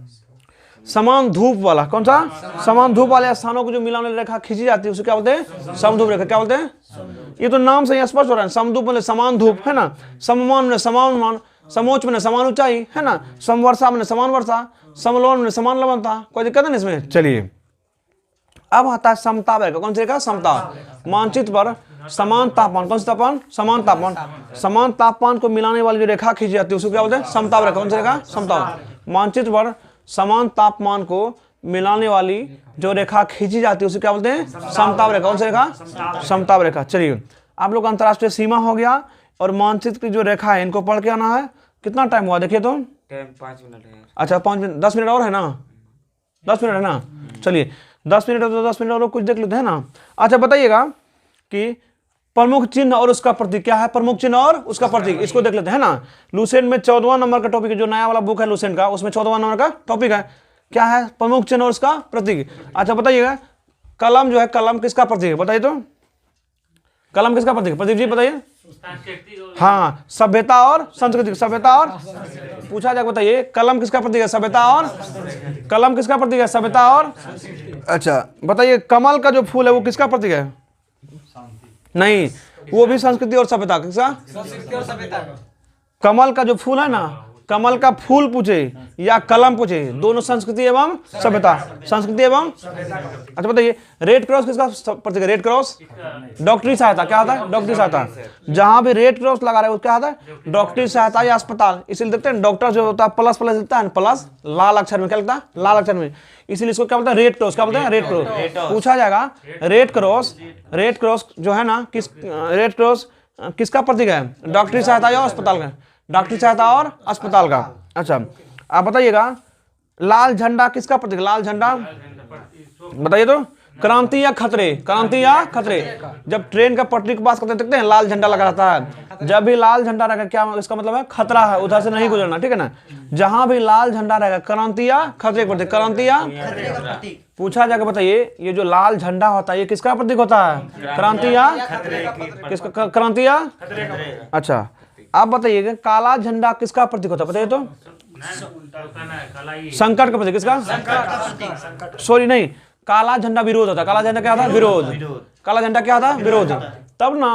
समान धूप वाला। कौन सा? समान धूप वाले स्थानों को जो मिलाने वाली रेखा खींची जाती है उसे क्या बोलते हैं? समधूप रेखा। क्या बोलते हैं? ये तो नाम से ही स्पष्ट हो रहा है। समधूप मतलब समान धूप है ना, सममान में समान मान, समोच्च में समान ऊंचाई है ना, समवर्षा में समान वर्षा, समलवन में समान लवणता। कोई दिक्कत नहीं इसमें। चलिए अब आता है समताप रेखा। कौन सी रेखा? समताप। मानचित्र पर समान तापमान। कौन सा तापमान? समान तापमान। समान तापमान को मिलाने वाली जो रेखा खींची जाती है उसको क्या बोलते हैं? समताप रेखा। कौन सी रेखा? समताप। मानचित्र पर समान तापमान को मिलाने वाली जो रेखा खींची जाती है उसे क्या बोलते हैं? समताप रेखा। कौन सी रेखा? समताप रेखा। चलिए आप लोग अंतरराष्ट्रीय सीमा हो गया और मानचित्र की जो रेखा है इनको पढ़ के आना है। कितना टाइम हुआ देखिए तो? टाइम 5 मिनट है। अच्छा 5 मिनट, 10 मिनट और है ना? 10 मिनट है ना? चलिए 10 मिनट तो 10 मिनट और कुछ देख लेते हैं ना। अच्छा बताइएगा कि प्रमुख चिन्ह और उसका प्रतीक क्या है? प्रमुख चिन्ह और उसका प्रतीक इसको देख लेते हैं ना। लुसेंट में 14वां नंबर का टॉपिक है, जो नया वाला बुक है लुसेंट का उसमें 14वां नंबर का टॉपिक है। क्या है? प्रमुख चिन्ह और उसका प्रतीक। अच्छा बताइएगा कलम जो है, कलम किसका प्रतीक है? बताइए तो कलम किसका प्रतीक? प्रदीप जी बताइए। हाँ, सभ्यता और संस्कृति। सभ्यता और पूछा जाए, बताइए कलम किसका प्रतीक है? सभ्यता और कलम किसका प्रतीक है? सभ्यता और अच्छा बताइए कमल का जो फूल है वो किसका प्रतीक है? नहीं, वो भी संस्कृति और सभ्यता। किसका? कमल का जो फूल है ना, कमल का फूल पूछे या कलम पूछे, दोनों संस्कृति एवं सभ्यता, संस्कृति एवं। अच्छा बताइए, रेड क्रॉस किसका प्रतीक है? रेड क्रॉस डॉक्टरी सहायता। क्या होता है? डॉक्टरी सहायता। जहां भी रेड क्रॉस लगा रहे हैं वो क्या होता है? डॉक्टरी सहायता या अस्पताल। इसलिए देखते हैं डॉक्टर जो होता है प्लस प्लस लिखता है, प्लस लाल अक्षर में क्या लिखता है? लाल अक्षर में। इसलिए इसको क्या बोलते हैं? Red cross. क्या बोलते हैं? Red cross. पूछा जाएगा रेड क्रॉस जो है ना, किस रेड क्रॉस किसका प्रतीक है? डॉक्टरी सहायता या अस्पताल का? डॉक्टरी सहायता और अस्पताल का। अच्छा आप बताइएगा, लाल झंडा किसका प्रतीक? लाल झंडा बताइए तो। क्रांति या खतरे? क्रांति या खतरे। जब ट्रेन का पटरी के पास करते देखते हैं लाल झंडा लगा रहता है। जब भी लाल झंडा रहेगा क्या इसका मतलब है? खतरा है, उधर से नहीं गुजरना, ठीक है ना। जहां भी लाल झंडा रहेगा क्रांति या खतरे का प्रतीक। क्रांति या पूछा जाएगा, बताइए ये जो लाल झंडा होता है ये किसका प्रतीक होता है? क्रांति या किसका? क्रांति या। अच्छा आप बताइएगा, काला झंडा किसका प्रतीक होता है? बताइए तो। संकट का प्रतीक। किसका? सॉरी नहीं, काला झंडा विरोध होता है। काला झंडा क्या होता है? विरोध। काला झंडा क्या होता है? विरोध। तब ना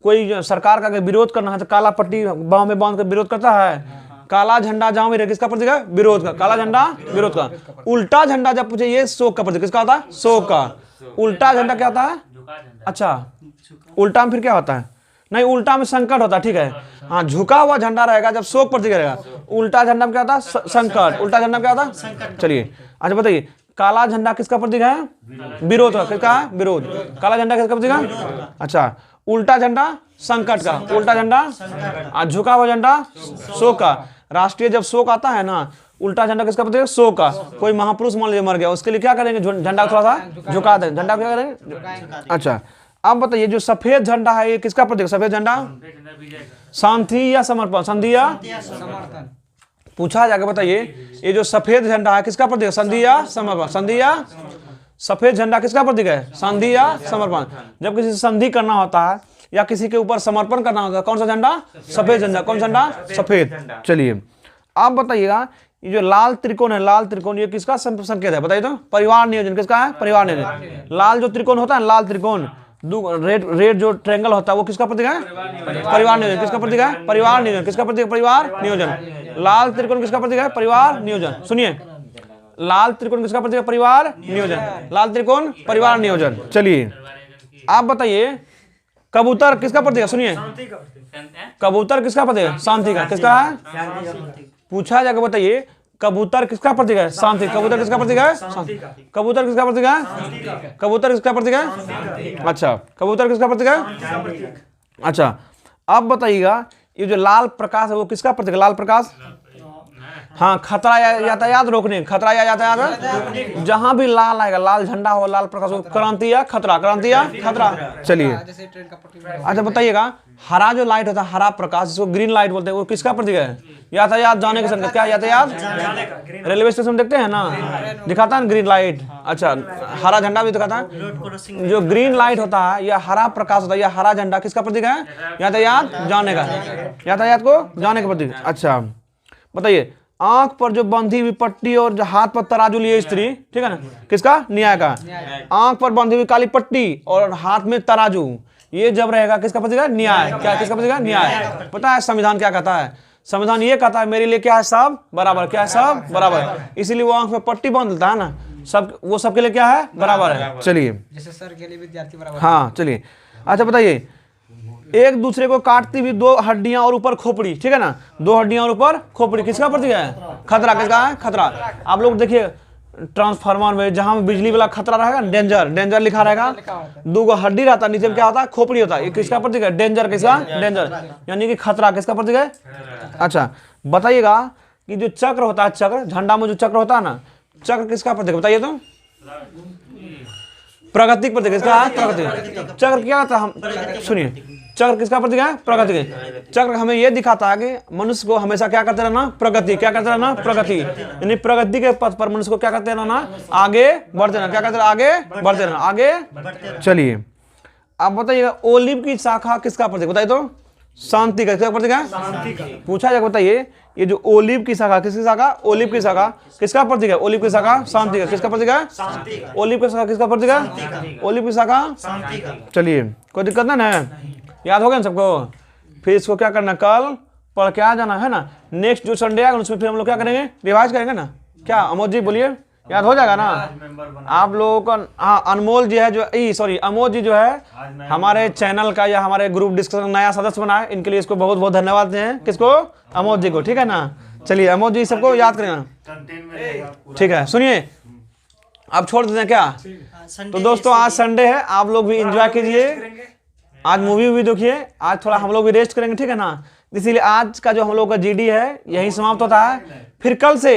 कोई सरकार का विरोध करना है तो काला पट्टी बांह में बांध कर विरोध करता है। काला झंडा जहां भी रहे किसका प्रतीक है? विरोध का। काला झंडा विरोध का। उल्टा झंडा जब पूछे ये शोक का प्रतीक। किसका होता है? शोक का। उल्टा झंडा क्या होता है? अच्छा उल्टा में फिर क्या होता है? नहीं, उल्टा में संकट होता है, ठीक है। हाँ, झुका हुआ झंडा रहेगा जब शोक प्रतीक रहेगा। उल्टा झंडा में क्या होता है? संकट। उल्टा झंडा में क्या होता है? चलिए अच्छा बताइए, काला झंडा किसका प्रतीक है? विरोध का। किसका है? विरोध। काला झंडा किसका प्रतीक है? अच्छा उल्टा झंडा संकट का। उल्टा झंडा झुका हुआ झंडा शोक का। राष्ट्रीय जब शोक आता है ना, उल्टा झंडा किसका प्रतीक है? शोक का। कोई महापुरुष मान लीजिए मर गया, उसके लिए क्या करेंगे? झंडा थोड़ा सा झुका देंगे। झंडा क्या करेंगे? अच्छा अब बताइए, जो सफेद झंडा है ये किसका प्रतीक? सफेद झंडा शांति या समर्पण? संधि या समर्थन। पूछा जाएगा, बताइए ये जो सफेद झंडा है किसका प्रतीक है? संधि या समर्पण? संधि या। सफेद झंडा किसका प्रतीक है? संधि या समर्पण। जब किसी से संधि करना होता है या किसी के ऊपर समर्पण करना होता है, कौन सा झंडा? सफेद झंडा। कौन सा झंडा? सफेद। चलिए आप बताइएगा, ये जो लाल त्रिकोण है, लाल त्रिकोण ये किसका संकेत है? बताइए तो। परिवार नियोजन। किसका है? परिवार नियोजन। लाल जो त्रिकोण होता है, लाल त्रिकोण, रेड जो ट्रायंगल होता है वो किसका प्रतीक है? परिवार नियोजन। किसका प्रतीक है? परिवार नियोजन। किसका प्रतीक है? परिवार नियोजन। लाल त्रिकोण किसका प्रतीक है? परिवार नियोजन। सुनिए, लाल त्रिकोण किसका प्रतीक है? परिवार नियोजन। लाल त्रिकोण परिवार नियोजन। चलिए आप बताइए, कबूतर किसका प्रतीक है? सुनिए, कबूतर किसका प्रतीक है? शांति का। किसका है? पूछा जाएगा, बताइए कबूतर किसका प्रतीक है? शांति। कबूतर किसका प्रतीक है? शांति। कबूतर किसका प्रतीक है? कबूतर किसका प्रतीक है? अच्छा कबूतर किसका प्रतीक है? अच्छा अब बताइएगा, ये जो लाल प्रकाश है वो किसका प्रतीक है? लाल प्रकाश हाँ, खतरा या यातायात रोकने। खतरा या यातायात, जहां भी लाल आएगा, लाल झंडा हो, लाल प्रकाश हो, क्रांति या खतरा। क्रांति या खतरा। चलिए अच्छा बताइएगा, हरा जो लाइट होता है, हरा प्रकाश जिसको ग्रीन लाइट बोलते हैं, वो किसका प्रतीक है? यातायात जाने का संकेत। क्या? यातायात। रेलवे स्टेशन देखते हैं ना, दिखाता है ग्रीन लाइट। अच्छा हरा झंडा भी दिखाता है। जो ग्रीन लाइट होता है या हरा प्रकाश होता है या हरा झंडा किसका प्रतीक है? यातायात जाने का। यातायात को जाने का प्रतीक। अच्छा बताइए, आंख पर जो बंधी हुई पट्टी और जो हाथ पर तराजू लिए स्त्री, ठीक है ना, किसका? न्याय का। आंख पर बंधी हुई काली पट्टी और हाथ में तराजू, ये जब रहेगा किसका प्रतीक है? न्याय। क्या? किसका प्रतीक है? न्याय। पता है संविधान क्या कहता है? संविधान ये कहता है मेरे लिए क्या है? सब बराबर। क्या है? सब बराबर। इसीलिए वो आंख में पट्टी बांधता है ना, सब वो सबके लिए क्या है? बराबर है। चलिए जैसे सर के लिए विद्यार्थी बराबर। हाँ चलिए अच्छा बताइए, एक दूसरे को काटती हुई दो हड्डियां और ऊपर खोपड़ी, ठीक है ना, दो हड्डियां और ऊपर खोपड़ी, किसका प्रतीक है? खतरा। किसका है? खतरा। आप लोग देखिए ट्रांसफार्मर में जहां बिजली वाला खतरा रहेगा, डेंजर, डेंजर लिखा रहेगा। दो गो हड्डी रहता है, नीचे में क्या होता है? खोपड़ी होता है। ये किसका प्रतीक है? डेंजर। किसका? डेंजर, यानी कि खतरा। किसका प्रतीक है? अच्छा बताइएगा कि जो चक्र होता है, चक्र, झंडा में जो चक्र होता है ना, चक्र किसका प्रतीक? बताइए तो। प्रगति प्रतीक। किसका है? प्रगति। चक्र क्या होता है? हम सुनिए, चक्र किसका प्रतीक है? प्रगति के। चक्र हमें यह दिखाता है कि मनुष्य को हमेशा क्या करते रहना? प्रगति। क्या करते रहना? प्रगति। यानी प्रगति के पथ पर मनुष्य को क्या करते रहना? आगे बढ़ते रहना। क्या करते रहना? आगे बढ़ते रहना। आगे। चलिए आप बताइएगा, ओलिव की शाखा किसका प्रतीक? बताइए तो। शांति का। किसका प्रतीक है? पूछा जाएगा, बताइए ये जो ओलिव की शाखा, किसकी शाखा? ओलिव की शाखा किसका प्रतीक है? ओलिव की शाखा शांति का। किसका प्रतीक है? ओलिव की शाखा किसका प्रतीक है? ओलिव की शाखा। चलिए कोई दिक्कत नहीं है, याद हो गया ना सबको? फिर इसको क्या करना? कल पढ़ के आ जाना है ना। नेक्स्ट जो संडे आएगा उसमें फिर हम लोग क्या करेंगे, रिवाइज करेंगे ना। क्या अमोद जी बोलिए, याद हो जाएगा ना आप लोगों का। हाँ अनमोल जी है जो सॉरी अमोद जी जो है हमारे चैनल का या हमारे ग्रुप डिस्कशन नया सदस्य बना है, इनके लिए इसको बहुत बहुत धन्यवाद दें। किसको, अमोद जी को, ठीक है ना। चलिए अमोद जी सबको याद करेंगे, ठीक है। सुनिए अब छोड़ देते हैं क्या। तो दोस्तों आज संडे है, आप लोग भी एंजॉय कीजिए, आज मूवी भी देखिए, आज थोड़ा हम लोग भी रेस्ट करेंगे, ठीक है ना। इसीलिए आज का जो हम लोग का जीडी है यही समाप्त होता है। फिर कल से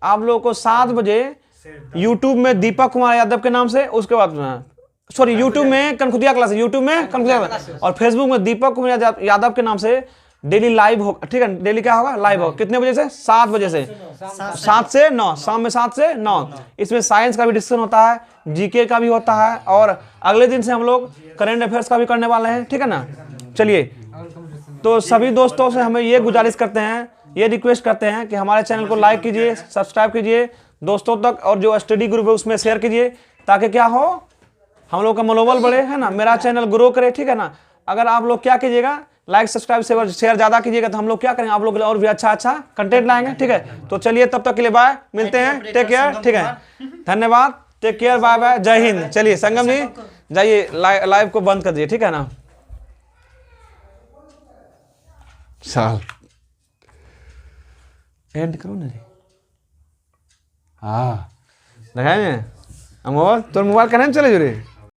आप लोगों को 7 बजे यूट्यूब में दीपक कुमार यादव के नाम से, उसके बाद सॉरी यूट्यूब में कनखुदिया क्लास, यूट्यूब में कनखुदिया क्लास, और फेसबुक में दीपक कुमार यादव के नाम से डेली लाइव हो, ठीक है। डेली क्या होगा, लाइव हो। कितने बजे से, 7 बजे से, 7 से 9, शाम में 7 से 9। इसमें साइंस का भी डिस्कशन होता है, जीके का भी होता है, और अगले दिन से हम लोग करंट अफेयर्स का भी करने वाले हैं, ठीक है ना। चलिए तो सभी दोस्तों से हमें ये गुजारिश करते हैं, ये रिक्वेस्ट करते हैं कि हमारे चैनल को लाइक कीजिए, सब्सक्राइब कीजिए, दोस्तों तक और जो स्टडी ग्रुप है उसमें शेयर कीजिए, ताकि क्या हो, हम लोग का मनोबल बढ़े, है ना, मेरा चैनल ग्रो करे, ठीक है ना। अगर आप लोग क्या कीजिएगा, लाइक सब्सक्राइब शेयर ज्यादा कीजिएगा तो हम लोग क्या करेंगे, आप लोग के लिए और भी अच्छा कंटेंट लाएंगे, ठीक है। तो चलिए तब तक के लिए बाय, मिलते हैं, टेक केयर, ठीक है, धन्यवाद, टेक केयर, बाय बाय, जय हिंद। चलिए संगम जी जाइए लाइव को बंद कर दीजिए, ठीक है ना। चल एंड करो ना रे। हाँ देखाएंगे अमोल, तो मोबाइल कनेक्ट चले जो रे।